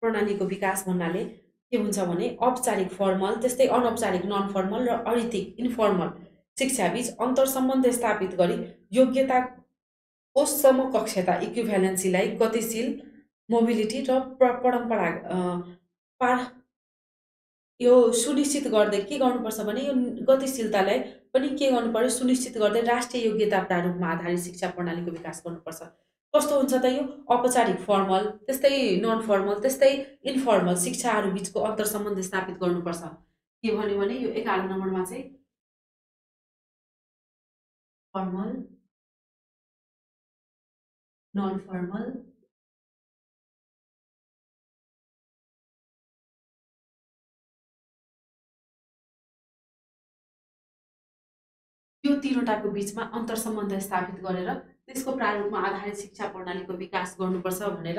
प्रणालीको विकास भन्नाले के हुन्छ भने औपचारिक फर्मल, त्यस्तै अनौपचारिक नन फर्मल र अनैतिक इन्फर्मल शिक्षाबीच अन्तर्सम्बन्ध स्थापित गरी योग्यताको समकक्षता इक्विभ्यालेन्सीलाई गतिशील मोबिलिटी र यो सुनिश्चित गर्दै के गर्नुपर्छ भने यो गतिशीलतालाई पनि के गर्नु पर्यो सुनिश्चित गर्दै राष्ट्रिय योग्यता प्रारूपमा आधारित शिक्षा प्रणालीको विकास गर्नुपर्छ। कस्तो हुन्छ त यो औपचारिक फर्मल, त्यस्तै नन फर्मल, त्यस्तै इन्फर्मल शिक्षाहरू बिचको अन्तर्सम्बन्ध स्थापित गर्नुपर्छ। के भन्यो भने यो 11 नम्बरमा चाहिँ फर्मल, नन फर्मल, यो तीनवटाको बिचमा अन्तर्सम्बन्ध स्थापित गरेर त्यसको प्रारूपमा आधारित शिक्षा प्रणालीको विकास गर्नुपर्छ भनेर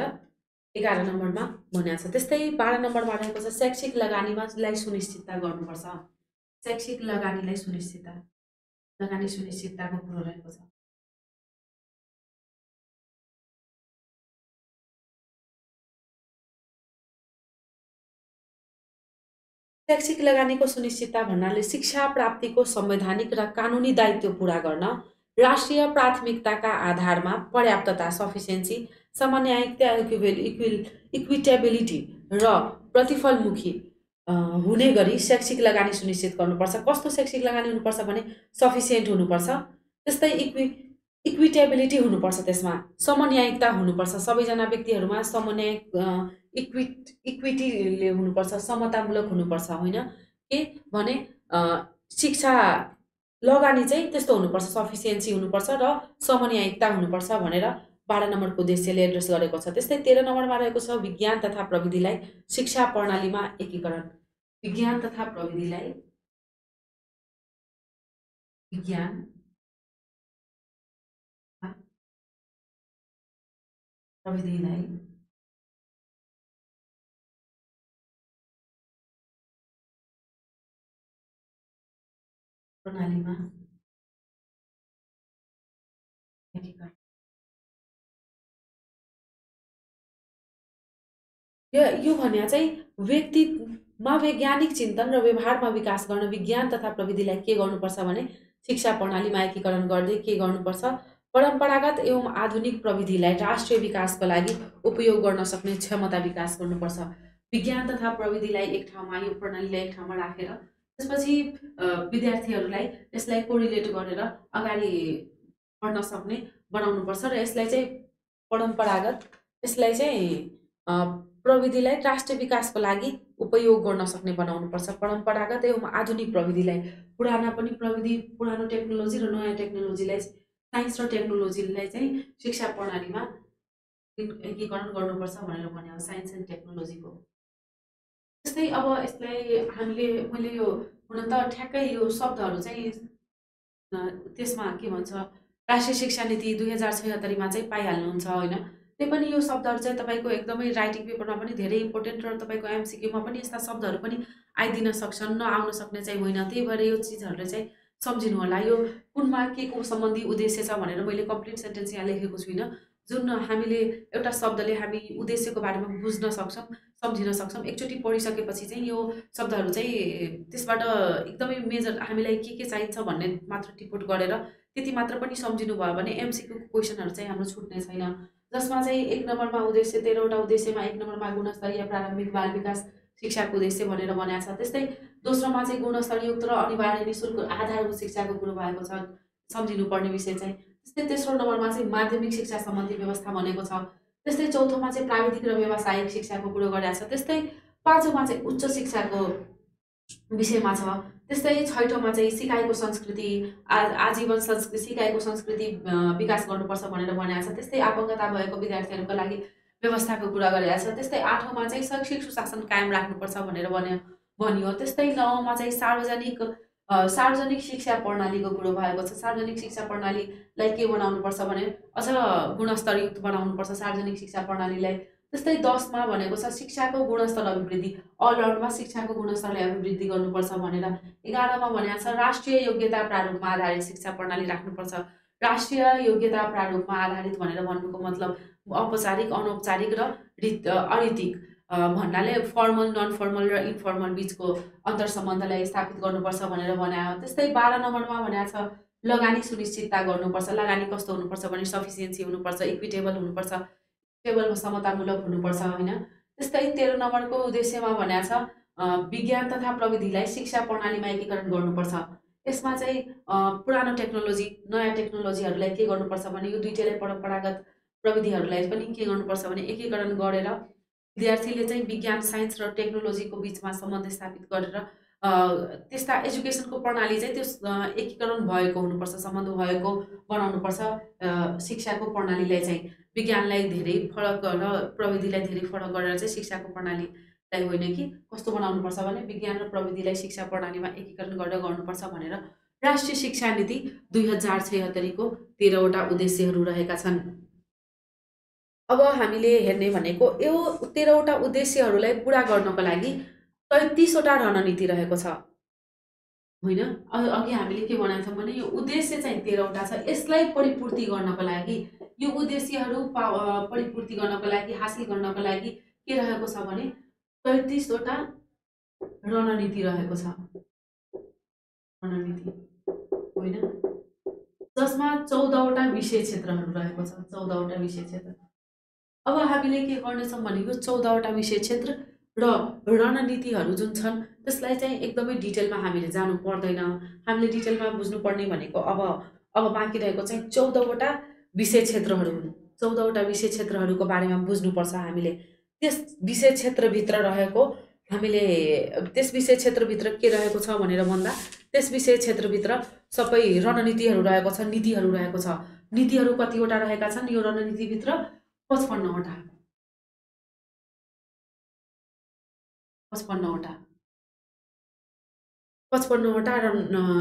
11 नम्बरमा भनेको छ। त्यस्तै 12 नम्बरमा रहेको छ शैक्षिक लगानीलाई सुनिश्चितता गर्नुपर्छ। शैक्षिक लगानी सुनिश्चितताको कुरो रहेको छ। शैक्षिक लगानीको सुनिश्चितता भन्नाले शिक्षा प्राप्तिको संवैधानिक र कानुनी दायित्व पूरा गर्न राष्ट्रिय प्राथमिकताका आधारमा पर्याप्तता सफिसियन्सी, समन्यायिकता इक्विटेबिलिटी र प्रतिफलमुखी हुने गरी शैक्षिक लगानी सुनिश्चित गर्नुपर्छ। कस्तो शैक्षिक लगानी हुनुपर्छ भने सफिसियन्ट हुनुपर्छ, त्यस्तै इक्विटेबिलिटी हुनुपर्छ, त्यसमा समन्यायिकता हुनुपर्छ, सबैजना व्यक्तिहरूमा इक्विटीले हुनुपर्छ, समतामूलक हुनुपर्छ होइन के भने शिक्षा लगानी चाहिँ त्यस्तो हुनुपर्छ, सफिसियन्सी हुनुपर्छ र समन्यायिकता हुनुपर्छ भनेर 12 नम्बरको उद्देश्यले एड्रेस गरेको छ। त्यस्तै 13 नम्बरमा रहेको छ विज्ञान तथा प्रविधिलाई शिक्षा प्रणालीमा एकीकरण। विज्ञान तथा प्रविधिलाई प्रणालीमा एकीकरण। यो भन्या चाहिँ व्यक्तिमा वैज्ञानिक चिन्तन र व्यवहारमा विकास गर्न विज्ञान तथा प्रविधिलाई के गर्नुपर्छ भने शिक्षा प्रणालीमा एकीकरण गर्दै के गर्नुपर्छ, परम्परागत एवं आधुनिक प्रविधिलाई राष्ट्रिय विकासको लागि उपयोग गर्न सक्ने क्षमता विकास गर्नुपर्छ। विज्ञान तथा प्रविधिलाई एक ठाउँमा, यो प्रणालीलाई एक ठाउँमा राखेर त्यसपछि विद्यार्थीहरूलाई यसलाई कोरिलेट गरेर अगाडि बढ्न सक्ने बनाउनुपर्छ र यसलाई चाहिँ परम्परागत, यसलाई चाहिँ प्रविधिलाई राष्ट्रिय विकासको लागि उपयोग गर्न सक्ने बनाउनुपर्छ। परम्परागत एवं आधुनिक प्रविधिलाई, पुराना पनि प्रविधि, पुरानो टेक्नोलोजी र नयाँ टेक्नोलोजीलाई, साइन्स र टेक्नोलोजीलाई चाहिँ शिक्षा प्रणालीमा एकीकरण गर्नुपर्छ भनेर भन्यो, साइन्स एन्ड टेक्नोलोजीको। त्यस्तै अब यसलाई मैले यो हुन त ठ्याक्कै यो शब्दहरू चाहिँ त्यसमा के भन्छ, राष्ट्रिय शिक्षा नीति 2076 चाहिँ पाइहाल्नुहुन्छ होइन। त्यही पनि यो शब्दहरू चाहिँ तपाईँको एकदमै राइटिङ पेपरमा पनि धेरै इम्पोर्टेन्ट र तपाईँको एमसिक्यूमा पनि यस्ता शब्दहरू पनि आइदिन सक्छन्, नआउन सक्ने चाहिँ होइन। त्यही भएर यो चिजहरूले चाहिँ सम्झिनु होला। यो कुनमा के को सम्बन्धी उद्देश्य छ भनेर मैले कम्प्लिट सेन्टेन्स यहाँ लेखेको छुइनँ। जुन हामीले एउटा शब्दले हामी उद्देश्यको बारेमा बुझ्न सक्छौँ, सम्झिन सक्छौँ, एकचोटि पढिसकेपछि चाहिँ यो शब्दहरू चाहिँ त्यसबाट एकदमै मेजर हामीलाई के चाहिन्छ भन्ने मात्र टिपोट गरेर त्यति मात्र पनि सम्झिनु भयो भने एमसिक्यूको क्वेसनहरू चाहिँ हाम्रो छुट्ने छैन। जसमा चाहिँ 1 नम्बरमा उद्देश्य, 13वटा उद्देश्यमा 1 नम्बरमा गुणस्तरीय प्रारम्भिक बाल विकास शिक्षाको उद्देश्य भनेर भनेको छ। त्यस्तै दोस्रोमा चाहिँ गुणस्तरयुक्त र अनिवार्य निःशुल्क आधारभूत शिक्षाको कुरो भएको छ, सम्झिनुपर्ने विषय चाहिँ। त्यस्तै तेस्रो नम्बरमा चाहिँ माध्यमिक शिक्षा सम्बन्धी व्यवस्था भनेको छ। त्यस्तै चौथोमा चाहिँ प्राविधिक र व्यावसायिक शिक्षाको कुरो गरेको छ। त्यस्तै पाँचौँमा चाहिँ उच्च शिक्षाको विषयमा छ। त्यस्तै छैठौँमा चाहिँ सिकाइको संस्कृति, आजीवन संस्कृति, सिकाइको संस्कृति विकास गर्नुपर्छ भनेर भनेको छ। त्यस्तै अपङ्गता भएको विद्यार्थीहरूको लागि व्यवस्थाको कुरा गरेको छ। त्यस्तै आठौँमा चाहिँ शैक्षिक सुशासन कायम राख्नुपर्छ भनेर भनियो। त्यस्तै नौमा चाहिँ सार्वजनिक शिक्षा प्रणालीको कुरो भएको छ। सार्वजनिक शिक्षा प्रणालीलाई के बनाउनुपर्छ भने अझ गुणस्तरयुक्त बनाउनुपर्छ सार्वजनिक शिक्षा प्रणालीलाई। त्यस्तै 10मा भनेको छ शिक्षाको गुणस्तर अभिवृद्धि, अलराउन्डमा शिक्षाको गुणस्तरलाई अभिवृद्धि गर्नुपर्छ भनेर। 11मा भनेको छ राष्ट्रिय योग्यता प्रारूपमा आधारित शिक्षा प्रणाली राख्नुपर्छ। राष्ट्रिय योग्यता प्रारूपमा आधारित भनेर भन्नुको मतलब औपचारिक, अनौपचारिक र अनैतिक भन्नाले फर्मल, नन फर्मल र इन्फर्मल बिचको अन्तर सम्बन्धलाई स्थापित गर्नुपर्छ भनेर बनायो। त्यस्तै 12 नम्बरमा भनेको छ लगानी सुनिश्चितता गर्नुपर्छ। लगानी कस्तो हुनुपर्छ भने सफिसियन्सी हुनुपर्छ, इक्विटेबल हुनुपर्छ, टेबलमा समतामूलक हुनुपर्छ होइन। त्यस्तै 13 नम्बरको उद्देश्यमा भनेको छ विज्ञान तथा प्रविधिलाई शिक्षा प्रणालीमा एकीकरण गर्नुपर्छ। यसमा चाहिँ पुरानो टेक्नोलोजी, नयाँ टेक्नोलोजीहरूलाई के गर्नुपर्छ भने यो दुईटैलाई, परम्परागत प्रविधिहरूलाई पनि के गर्नुपर्छ भने एकीकरण गरेर विद्यार्थीले चाहिँ विज्ञान, साइन्स र टेक्नोलोजीको बिचमा सम्बन्ध स्थापित गरेर त्यस्ता एजुकेसनको प्रणाली चाहिँ त्यो एकीकरण भएको हुनुपर्छ, सम्बन्ध भएको बनाउनुपर्छ। शिक्षाको प्रणालीलाई चाहिँ विज्ञानलाई धेरै फरक र प्रविधिलाई धेरै फरक गरेर चाहिँ शिक्षाको प्रणालीलाई होइन कि कस्तो बनाउनुपर्छ भने विज्ञान र प्रविधिलाई शिक्षा प्रणालीमा एकीकरण गरेर गर्नुपर्छ भनेर राष्ट्रिय शिक्षा नीति 2076को 13वटा उद्देश्यहरू रहेका छन्। अब हामीले हेर्ने भनेको यो 13वटा उद्देश्यहरूलाई पुरा गर्नको लागि 33वटा रणनीति रहेको छ होइन। अघि हामीले के भनेको थियौँ भने यो उद्देश्य चाहिँ 13वटा छ। यसलाई परिपूर्ति गर्नको लागि, यो उद्देश्यहरू परिपूर्ति गर्नको लागि, हासिल गर्नको लागि के रहेको छ भने 33वटा रणनीति रहेको छ, रणनीति होइन, जसमा 14वटा विषय क्षेत्रहरू रहेको छ, 14वटा विषय क्षेत्र। अब हामीले के गर्नेछौँ भनेको 14वटा विषय क्षेत्र र रणनीतिहरू जुन छन् त्यसलाई चाहिँ एकदमै डिटेलमा हामीले जानु पर्दैन। हामीले डिटेलमा बुझ्नुपर्ने भनेको अब बाँकी रहेको चाहिँ 14वटा विषय क्षेत्रहरू हुन्। 14वटा विषय क्षेत्रहरूको बारेमा बुझ्नुपर्छ हामीले। त्यस विषय क्षेत्रभित्र रहेको हामीले त्यस विषय क्षेत्रभित्र के रहेको छ भनेर भन्दा त्यस विषय क्षेत्रभित्र सबै रणनीतिहरू रहेको छ, नीतिहरू रहेको छ। नीतिहरू कतिवटा रहेका छन् यो रणनीतिभित्र? 55वटा, 55वटा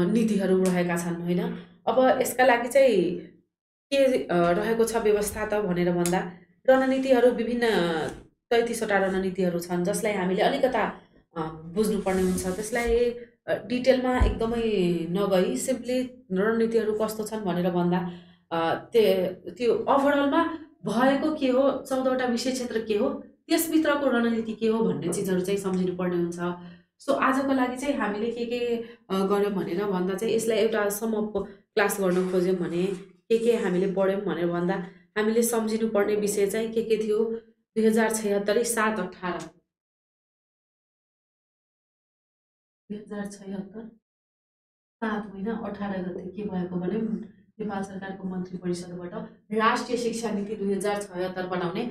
नीतिहरू रहेका छन् होइन। अब यसका लागि चाहिँ के रहेको छ व्यवस्था त भनेर भन्दा रणनीतिहरू विभिन्न 33वटा रणनीतिहरू छन् जसलाई हामीले अलिकता बुझ्नुपर्ने हुन्छ। त्यसलाई डिटेलमा एकदमै नगई सिम्पली रणनीतिहरू कस्तो छन् भनेर भन्दा त्यो ओभरअलमा भएको के हो, 14वटा विषय क्षेत्र के हो त्यसभित्रको रणनीति के हो भन्ने चिजहरू चाहिँ सम्झिनुपर्ने हुन्छ। सो आजको लागि चाहिँ हामीले के गऱ्यौँ भनेर भन्दा चाहिँ यसलाई एउटा सम अफ क्लास गर्न खोज्यौँ भने के हामीले पढ्यौँ भनेर भन्दा हामीले सम्झिनुपर्ने विषय चाहिँ के थियो 2076 7/18 2076 7 महिना 18 गते के भएको भने नेपाल सरकारको मन्त्री परिषदबाट राष्ट्रिय शिक्षा नीति 2076 बनाउने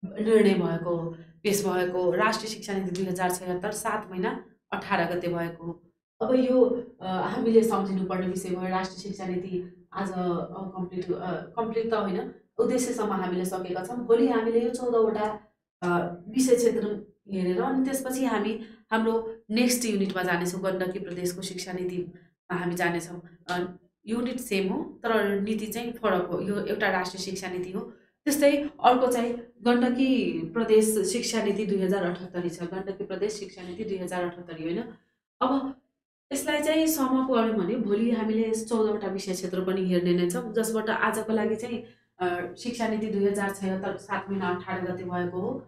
निर्णय भएको हो, पेश भएको हो। राष्ट्रिय शिक्षा नीति 2076 7 महिना 18 गते भएको हो। अब यो हामीले सम्झिनुपर्ने विषय भयो। राष्ट्रिय शिक्षा नीति आज कम्प्लिट त होइन, उद्देश्यसम्म हामीले सकेका छौँ। भोलि हामीले यो 14वटा विषय क्षेत्र हेरेर अनि त्यसपछि हामी हाम्रो नेक्स्ट युनिटमा जानेछौँ। गण्डकी प्रदेशको शिक्षा नीतिमा हामी जानेछौँ। युनिट सेम हो तर नीति चाहिँ फरक हो। यो एउटा राष्ट्रिय शिक्षा नीति हो। त्यस्तै अर्को चाहिँ गण्डकी प्रदेश शिक्षा नीति 2078 छ। गण्डकी प्रदेश शिक्षा नीति 2078 होइन। अब यसलाई चाहिँ सम अप गऱ्यौँ भने भोलि हामीले 14वटा विषय क्षेत्र पनि हेर्ने नै छौँ, जसबाट आजको लागि चाहिँ शिक्षा नीति 2076 7 महिना 18 गते भएको हो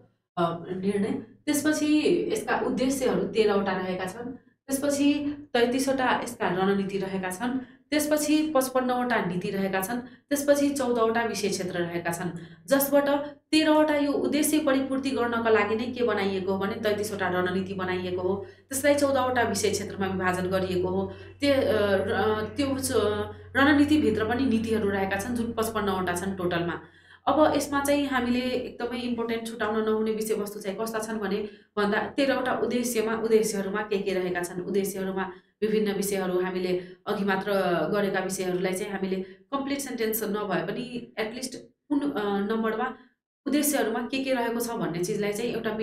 निर्णय। त्यसपछि यसका उद्देश्यहरू 13वटा रहेका छन्। त्यसपछि 33वटा यसका रणनीति रहेका छन्। त्यसपछि 55वटा नीति रहेका छन्। त्यसपछि 14वटा विषय क्षेत्र रहेका छन्, जसबाट 13वटा यो उद्देश्य परिपूर्ति गर्नका लागि नै के बनाइएको हो भने 33वटा रणनीति बनाइएको हो। त्यसलाई 14वटा विषय क्षेत्रमा विभाजन गरिएको हो। त्यो रणनीतिभित्र पनि नीतिहरू रहेका छन्, जुन 55वटा छन् टोटलमा। अब यसमा चाहिँ हामीले एकदमै इम्पोर्टेन्ट छुटाउन नहुने विषयवस्तु चाहिँ कस्ता छन् भने भन्दा 13वटा उद्देश्यहरूमा के रहेका छन्। उद्देश्यहरूमा विभिन्न विषयहरू हामीले अघि मात्र गरेका विषयहरूलाई चाहिँ हामीले कम्प्लिट सेन्टेन्स नभए पनि एटलिस्ट कुन नम्बरमा उद्देश्यहरूमा के रहेको छ भन्ने चिजलाई चाहिँ एउटा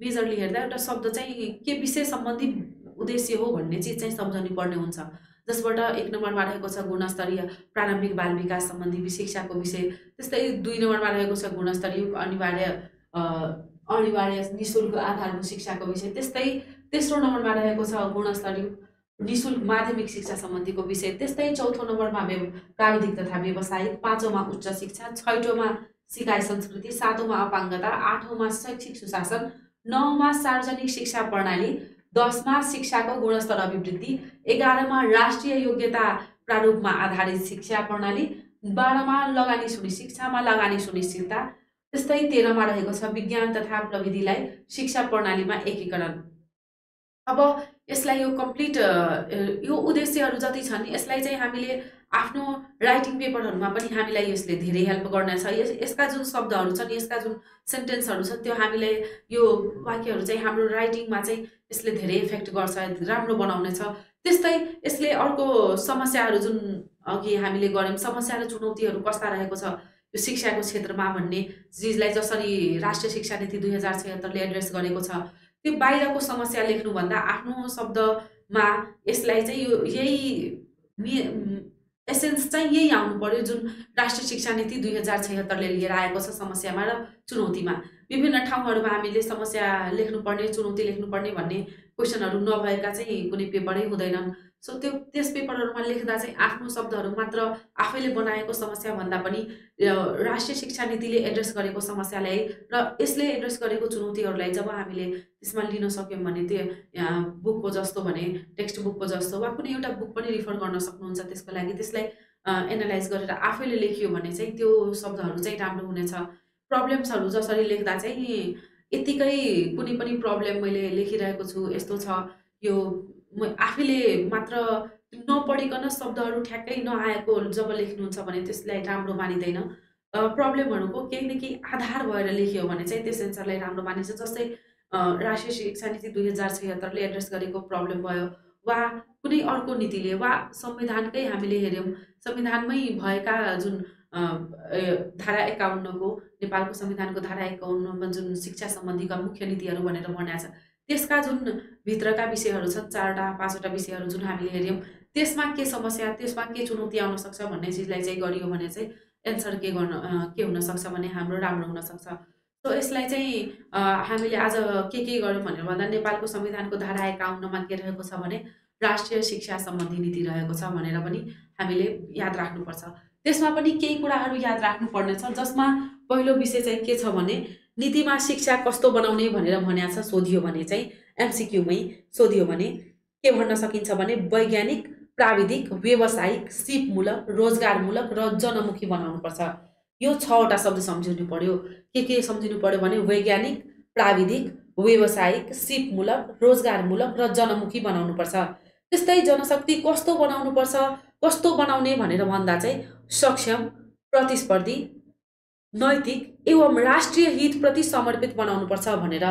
मेजरली हेर्दा एउटा शब्द चाहिँ के विषय सम्बन्धी उद्देश्य हो भन्ने चिज चाहिँ सम्झनु पर्ने हुन्छ। जसबाट 1 नम्बरमा रहेको छ गुणस्तरीय प्रारम्भिक बाल विकास सम्बन्धी शिक्षाको विषय। त्यस्तै 2 नम्बरमा रहेको छ गुणस्तरीय अनिवार्य निःशुल्क आधारभूत शिक्षाको विषय। त्यस्तै 3रो नम्बरमा रहेको छ गुणस्तरीय निःशुल्क माध्यमिक शिक्षा सम्बन्धीको विषय। त्यस्तै 4थो नम्बरमा प्राविधिक तथा व्यावसायिक, 5औंमा उच्च शिक्षा, 6औंमा सिकाइ संस्कृति, 7औंमा अपाङ्गता, 8औंमा शैक्षिक सुशासन, 9औंमा सार्वजनिक शिक्षा प्रणाली, 10मा शिक्षाको गुणस्तर अभिवृद्धि, 11मा राष्ट्रिय योग्यता प्रारूपमा आधारित शिक्षा प्रणाली, 12मा शिक्षामा लगानी सुनिश्चितता। त्यस्तै 13मा रहेको छ विज्ञान तथा प्रविधिलाई शिक्षा प्रणालीमा एकीकरण। अब यसलाई यो कम्प्लिट यो उद्देश्यहरू जति छन् यसलाई चाहिँ हामीले आफ्नो राइटिङ पेपरहरूमा पनि हामीलाई यसले धेरै हेल्प गर्नेछ। यसका जुन शब्दहरू छन्, यसका जुन सेन्टेन्सहरू छन्, त्यो हामीले यो वाक्यहरू चाहिँ हाम्रो राइटिङमा चाहिँ यसले धेरै इफेक्ट गर्छ, राम्रो बनाउनेछ। त्यस्तै यसले अर्को समस्याहरू जुन अघि हामीले गऱ्यौँ, समस्या र चुनौतीहरू कस्ता रहेको छ यो शिक्षाको क्षेत्रमा भन्ने चिजलाई जसरी राष्ट्रिय शिक्षा नीति 2076 ले एड्रेस गरेको छ, त्यो बाहिरको समस्या लेख्नुभन्दा आफ्नो शब्दमा यसलाई चाहिँ यही एसेन्स चाहिँ यही आउनु पर्यो जुन राष्ट्रिय शिक्षा नीति 2076 ले लिएर आएको छ समस्यामा र चुनौतीमा। विभिन्न ठाउँहरूमा हामीले समस्या लेख्नुपर्ने, चुनौती लेख्नुपर्ने भन्ने क्वेसनहरू नभएका चाहिँ कुनै पेपरै हुँदैनन्। सो त्यस पेपरहरूमा लेख्दा चाहिँ आफ्नो शब्दहरू मात्र आफैले बनाएको समस्या भन्दा पनि राष्ट्रिय शिक्षा नीतिले एड्रेस गरेको समस्यालाई र यसले एड्रेस गरेको चुनौतीहरूलाई जब हामीले त्यसमा लिन सक्यौँ भने त्यो बुकको जस्तो भने टेक्स्ट बुकको जस्तो वा कुनै एउटा बुक पनि रिफर गर्न सक्नुहुन्छ। त्यसको लागि त्यसलाई एनालाइज गरेर आफैले लेखियो भने चाहिँ त्यो शब्दहरू चाहिँ राम्रो हुनेछ। प्रब्लम्सहरू जसरी लेख्दा चाहिँ यतिकै कुनै पनि प्रब्लम मैले लेखिरहेको छु, यस्तो छ, यो आफैले मात्र नपढिकन शब्दहरू ठ्याक्कै नआएको जब लेख्नुहुन्छ भने त्यसलाई राम्रो मानिँदैन। प्रब्लमहरूको केही न केही आधार भएर लेखियो भने चाहिँ त्यस एन्सरलाई राम्रो मानिन्छ। जस्तै राष्ट्रिय शिक्षा नीति 2076 ले एड्रेस गरेको प्रब्लम भयो वा कुनै अर्को नीतिले वा संविधानकै हामीले हेऱ्यौँ, संविधानमै भएका जुन धारा 51 को नेपालको संविधानको धारा 51 मा जुन शिक्षा सम्बन्धीका मुख्य नीतिहरू भनेर भनिएको छ, त्यसका जुन भित्रका विषयहरू छन् 4वटा 5वटा विषयहरू जुन हामीले हेऱ्यौँ, त्यसमा के समस्या, त्यसमा के चुनौती आउन सक्छ भन्ने चिजलाई चाहिँ गरियो भने चाहिँ एन्सर के हुन सक्छ भने हाम्रो राम्रो हुन सक्छ। सो यसलाई चाहिँ हामीले आज के गर्यौँ भनेर भन्दा नेपालको संविधानको धारा 51 मा के रहेको छ भने राष्ट्रिय शिक्षा सम्बन्धी नीति रहेको छ भनेर पनि हामीले याद राख्नुपर्छ। त्यसमा पनि केही कुराहरू याद राख्नुपर्ने छ, जसमा पहिलो विषय चाहिँ के छ भने नीतिमा शिक्षा कस्तो बनाउने भनेर भनेको छ सोधियो भने चाहिँ एमसीक्यूमै सोधियो भने के भन्न सकिन्छ भने वैज्ञानिक, प्राविधिक, व्यावसायिक, सिपमूलक, रोजगारमूलक र जनमुखी बनाउनुपर्छ। यो 6वटा शब्द सम्झिनु पर्यो। के सम्झिनु पर्यो भने वैज्ञानिक, प्राविधिक, व्यावसायिक, सिपमूलक, रोजगारमूलक र जनमुखी बनाउनुपर्छ। त्यस्तै जनशक्ति कस्तो बनाउनुपर्छ, कस्तो बनाउने भनेर भन्दा चाहिँ सक्षम, प्रतिस्पर्धी, नैतिक एवं राष्ट्रिय हितप्रति समर्पित बनाउनुपर्छ भनेर।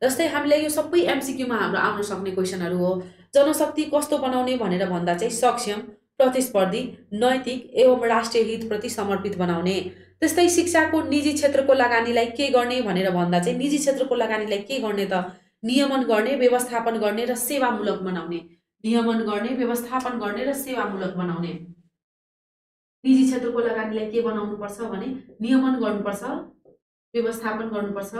जस्तै हामीले यो सबै एमसीक्यूमा हाम्रो आउन सक्ने क्वेसनहरू हो। जनशक्ति कस्तो बनाउने भनेर भन्दा चाहिँ सक्षम, प्रतिस्पर्धी, नैतिक एवं राष्ट्रिय हितप्रति समर्पित बनाउने। त्यस्तै शिक्षाको निजी क्षेत्रको लगानीलाई के गर्ने भनेर भन्दा चाहिँ निजी क्षेत्रको लगानीलाई के गर्ने त नियमन गर्ने, व्यवस्थापन गर्ने र सेवामूलक बनाउने। नियमन गर्ने, व्यवस्थापन गर्ने र सेवामूलक बनाउने। निजी क्षेत्रको लगानीलाई के बनाउनुपर्छ भने नियमन गर्नुपर्छ, व्यवस्थापन गर्नुपर्छ,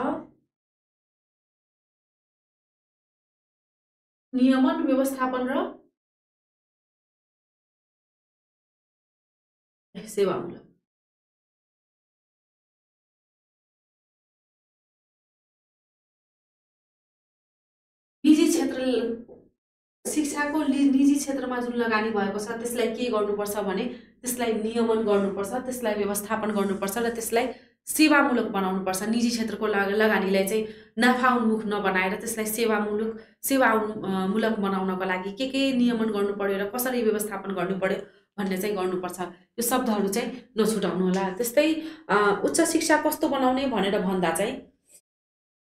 नियमन, व्यवस्थापन र सेवामूलक। निजी क्षेत्र शिक्षाको निजी क्षेत्रमा जुन लगानी भएको छ त्यसलाई के गर्नुपर्छ भने त्यसलाई नियमन गर्नुपर्छ, त्यसलाई व्यवस्थापन गर्नुपर्छ र त्यसलाई सेवामूलक बनाउनुपर्छ। निजी क्षेत्रको लगानीलाई चाहिँ नाफा उन्मुख नबनाएर त्यसलाई सेवामूलक बनाउनको लागि के नियमन गर्नु पर्यो र कसरी व्यवस्थापन गर्नु पर्यो भन्ने चाहिँ गर्नुपर्छ। यो शब्दहरू चाहिँ नछुटाउनु होला। त्यस्तै उच्च शिक्षा कस्तो बनाउने भनेर भन्दा चाहिँ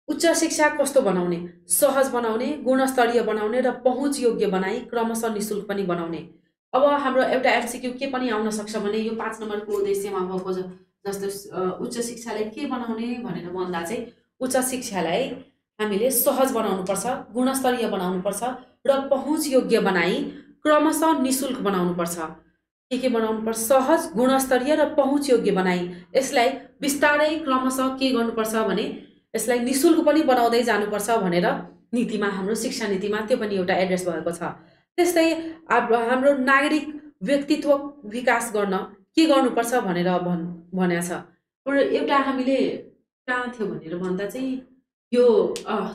उच्च शिक्षा कस्तो बनाउने, सहज बनाउने, गुणस्तरीय बनाउने र पहुँच योग्य बनाई क्रमशः निशुल्क पनि बनाउने। अब हाम्रो एउटा एमसीक्यू के पनि आउन सक्छ भने यो 5 नम्बरको उद्देश्यमा भएको जस्तो उच्च शिक्षालाई के बनाउने भनेर भन्दा चाहिँ उच्च शिक्षालाई हामीले सहज बनाउनुपर्छ, गुणस्तरीय बनाउनुपर्छ र पहुँच योग्य बनाई क्रमशः निशुल्क बनाउनुपर्छ। के बनाउनुपर्छ? सहज, गुणस्तरीय र पहुँच योग्य बनाई। यसलाई बिस्तारै क्रमशः के गर्नुपर्छ भने यसलाई निशुल्क पनि बनाउँदै जानुपर्छ भनेर नीतिमा, हाम्रो शिक्षा नीतिमा त्यो पनि एउटा एड्रेस भएको छ। त्यस्तै हाम्रो नागरिक व्यक्तित्व विकास गर्न के गर्नुपर्छ भनेर भनेको छ। एउटा हामीले कहाँ थियो भनेर भन्दा चाहिँ यो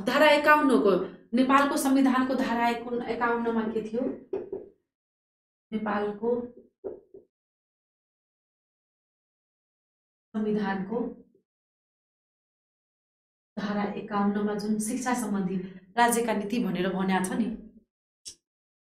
धारा 51 को नेपालको संविधानको धारा 51 मा के थियो? नेपालको संविधानको धारा 51 मा जुन शिक्षा सम्बन्धी राज्यका नीति भनेर भनेको छ नि,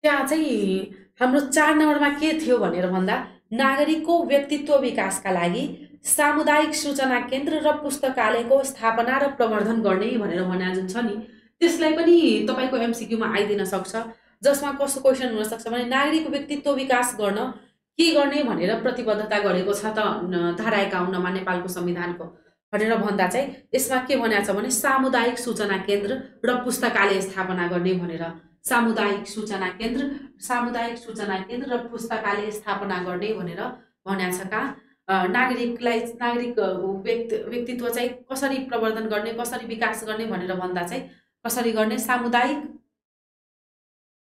त्यहाँ चाहिँ हाम्रो 4 नम्बरमा के थियो भनेर भन्दा नागरिकको व्यक्तित्व विकासका लागि सामुदायिक सूचना केन्द्र र पुस्तकालयको स्थापना र प्रवर्धन गर्ने भनेर भने जुन छ नि, त्यसलाई पनि तपाईको एमसीक्यूमा आइदिन सक्छ। जसमा कस्तो क्वेसन हुन सक्छ भने नागरिक व्यक्तित्व विकास गर्न के गर्ने भनेर प्रतिबद्धता गरेको छ त धारा 51 मा नेपालको संविधानको भनेर भन्दा चाहिँ यसमा के भनेको छ भने सामुदायिक सूचना केन्द्र र पुस्तकालय स्थापना गर्ने भनेर। सामुदायिक सूचना केन्द्र र पुस्तकालय स्थापना गर्ने भनेर भनेको छ। कहाँ नागरिक व्यक्तित्व चाहिँ कसरी प्रवर्धन गर्ने, कसरी विकास गर्ने भनेर भन्दा चाहिँ कसरी गर्ने? सामुदायिक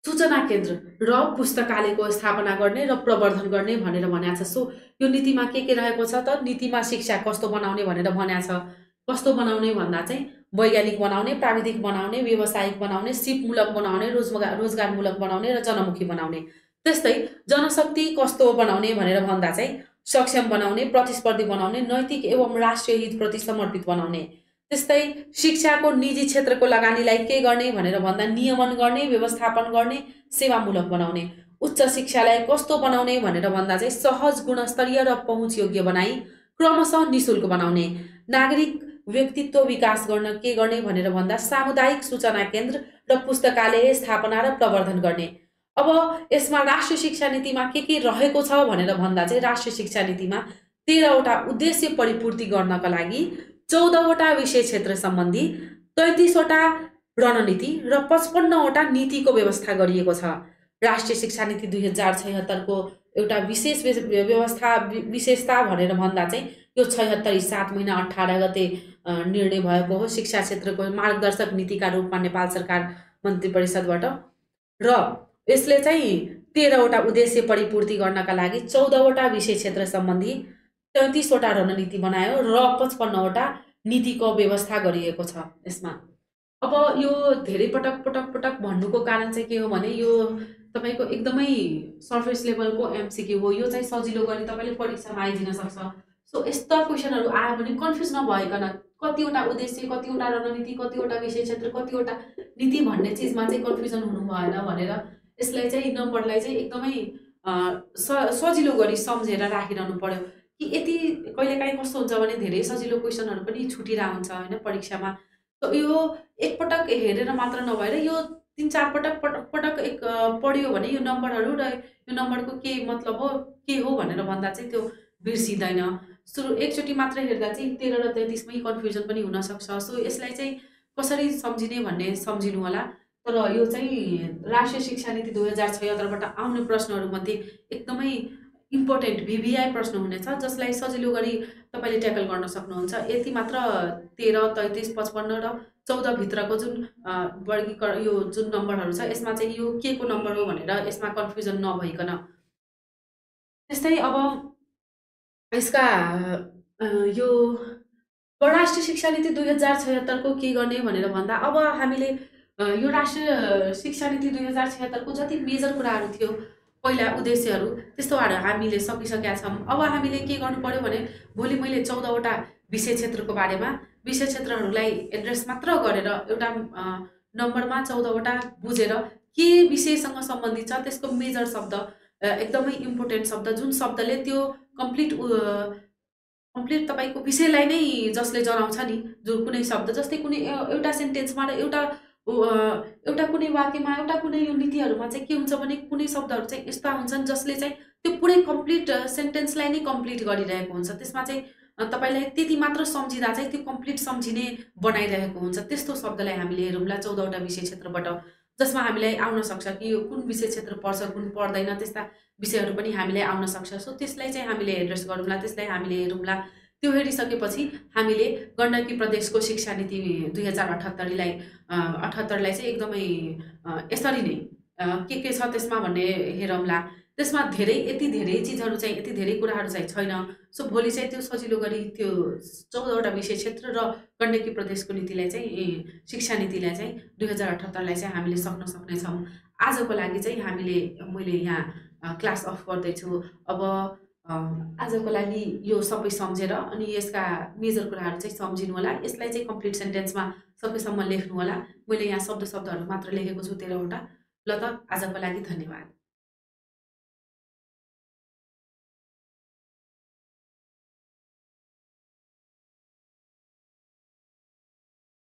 सूचना केन्द्र र पुस्तकालयको स्थापना गर्ने र प्रवर्धन गर्ने भनेर भनेको छ। सो यो नीतिमा के रहेको छ त? नीतिमा शिक्षा कस्तो बनाउने भनेर भनेको छ। कस्तो बनाउने भन्दा चाहिँ वैज्ञानिक बनाउने, प्राविधिक बनाउने, व्यावसायिक बनाउने, सिपमूलक बनाउने, रोजगारमूलक बनाउने र जनमुखी बनाउने। त्यस्तै जनशक्ति कस्तो बनाउने भनेर भन्दा चाहिँ सक्षम बनाउने, प्रतिस्पर्धी बनाउने, नैतिक एवं राष्ट्रिय हितप्रति समर्पित बनाउने। त्यस्तै शिक्षाको निजी क्षेत्रको लगानीलाई के गर्ने भनेर भन्दा नियमन गर्ने, व्यवस्थापन गर्ने, सेवामूलक बनाउने। उच्च शिक्षालाई कस्तो बनाउने भनेर भन्दा चाहिँ सहज, गुणस्तरीय र पहुँच योग्य बनाई क्रमशः निशुल्क बनाउने। नागरिक व्यक्तित्व विकास गर्न के गर्ने भनेर भन्दा सामुदायिक सूचना केन्द्र र पुस्तकालय स्थापना र प्रवर्धन गर्ने। अब यसमा राष्ट्रिय शिक्षा नीतिमा के रहेको छ भनेर भन्दा चाहिँ राष्ट्रिय शिक्षा नीतिमा 13वटा उद्देश्य परिपूर्ति गर्नका लागि 14वटा विषय क्षेत्र सम्बन्धी 33वटा रणनीति र 55वटा नीतिको व्यवस्था गरिएको छ। राष्ट्रिय शिक्षा नीति 2076 को एउटा विशेषता भनेर भन्दा चाहिँ यो 76 7 महिना 18 गते निर्णय भएको हो शिक्षा क्षेत्रको मार्गदर्शक नीतिका रूपमा नेपाल सरकार मन्त्री परिषदबाट। र यसले चाहिँ 13वटा उद्देश्य परिपूर्ति गर्नका लागि 14वटा विषय क्षेत्र सम्बन्धी 33वटा रणनीति बनायो र 55वटा नीतिको व्यवस्था गरिएको छ यसमा। अब यो धेरै पटक पटक पटक भन्नुको कारण चाहिँ के हो भने यो तपाईँको एकदमै सर्फेस लेभलको एमसिक्यू हो। यो चाहिँ सजिलो गरी तपाईँले परीक्षामा आइदिन सक्छ। सो यस्ता क्वेसनहरू आयो भने कन्फ्युज नभइकन कतिवटा उद्देश्य, कतिवटा रणनीति, कतिवटा विषय क्षेत्र, कतिवटा नीति भन्ने चिजमा चाहिँ कन्फ्युजन हुनु भएन भनेर यसलाई चाहिँ नम्बरलाई चाहिँ एकदमै सजिलो गरी सम्झेर राखिरहनु पर्यो। कि यति कहिलेकाहीँ कस्तो हुन्छ भने धेरै सजिलो क्वेसनहरू पनि छुटिरहेको हुन्छ होइन परीक्षामा। त यो एकपटक हेरेर मात्र नभएर यो 3-4 पटक पटक पटक पढ्यो भने यो नम्बरहरू र यो नम्बरको के मतलब हो, के हो भनेर भन्दा चाहिँ त्यो बिर्सिँदैन। सुरु एकचोटि मात्र हेर्दा चाहिँ 13 र 33 मै कन्फ्युजन पनि हुनसक्छ। सो यसलाई चाहिँ कसरी सम्झिने भन्ने सम्झिनु होला। तर यो चाहिँ राष्ट्रिय शिक्षा नीति 2076 बाट आउने प्रश्नहरूमध्ये एकदमै इम्पोर्टेन्ट VVI प्रश्न हुनेछ, जसलाई सजिलो गरी तपाईँले ट्याकल गर्न सक्नुहुन्छ। यति मात्र 13, 33, 55 र 14 भित्रको जुन वर्गीकरण यो जुन नम्बरहरू छ यसमा चाहिँ यो के को नम्बर हो भनेर यसमा कन्फ्युजन नभइकन। त्यस्तै अब यसका यो राष्ट्रिय शिक्षा नीति 2076 को के गर्ने भनेर भन्दा अब हामीले यो राष्ट्रिय शिक्षा नीति 2076 को जति मेजर कुराहरू थियो पहिला उद्देश्यहरू त्यस्तोहरू हामीले सकिसकेका छौँ। अब हामीले के गर्नु पर्यो भने भोलि मैले 14 वटा विषय क्षेत्रको बारेमा विषय क्षेत्रहरूलाई एड्रेस मात्र गरेर एउटा नम्बरमा 14 वटा बुझेर के विषयसँग सम्बन्धित छ त्यसको मेजर शब्द एकदमै इम्पोर्टेन्ट शब्द जुन शब्दले त्यो कम्प्लिट तपाईँको विषयलाई नै जसले जनाउँछ नि जो कुनै शब्द जस्तै कुनै एउटा सेन्टेन्समा र एउटा कुनै वाक्यमा एउटा कुनै यो नीतिहरूमा चाहिँ के हुन्छ भने कुनै शब्दहरू चाहिँ यस्ता हुन्छन् जसले चाहिँ त्यो पुरै कम्प्लिट सेन्टेन्सलाई नै कम्प्लिट गरिरहेको हुन्छ। त्यसमा चाहिँ तपाईँलाई त्यति मात्र सम्झिँदा चाहिँ त्यो कम्प्लिट सम्झिने बनाइरहेको हुन्छ। त्यस्तो शब्दलाई हामीले हेरौँला 14 वटा विषय क्षेत्रबाट, जसमा हामीलाई आउन सक्छ कि यो कुन विषय क्षेत्र पर्छ कुन पर्दैन, त्यस्ता विषयहरू पनि हामीलाई आउन सक्छ। सो त्यसलाई चाहिँ हामीले एड्रेस गरौँला, त्यसलाई हामीले हेरौँला। त्यो हेरिसकेपछि हामीले गण्डकी प्रदेशको शिक्षा नीति 2078लाई 78लाई चाहिँ एकदमै यसरी नै के छ त्यसमा भन्ने हेरौँला। त्यसमा यति धेरै चिजहरू चाहिँ यति धेरै कुराहरू चाहिँ छैन। सो भोलि चाहिँ त्यो सजिलो गरी त्यो 14 वटा विषय क्षेत्र र गण्डकी प्रदेशको नीतिलाई चाहिँ शिक्षा नीतिलाई चाहिँ 2078लाई चाहिँ हामीले सक्न सक्नेछौँ। आजको लागि चाहिँ मैले यहाँ क्लास अफ गर्दैछु। अब आजको लागि यो सबै सम्झेर अनि यसका मेजर कुराहरू चाहिँ सम्झिनु होला। यसलाई चाहिँ कम्प्लिट सेन्टेन्समा सकेसम्म लेख्नु होला। मैले यहाँ शब्दहरू मात्र लेखेको छु 13 वटा। ल त आजको लागि धन्यवाद।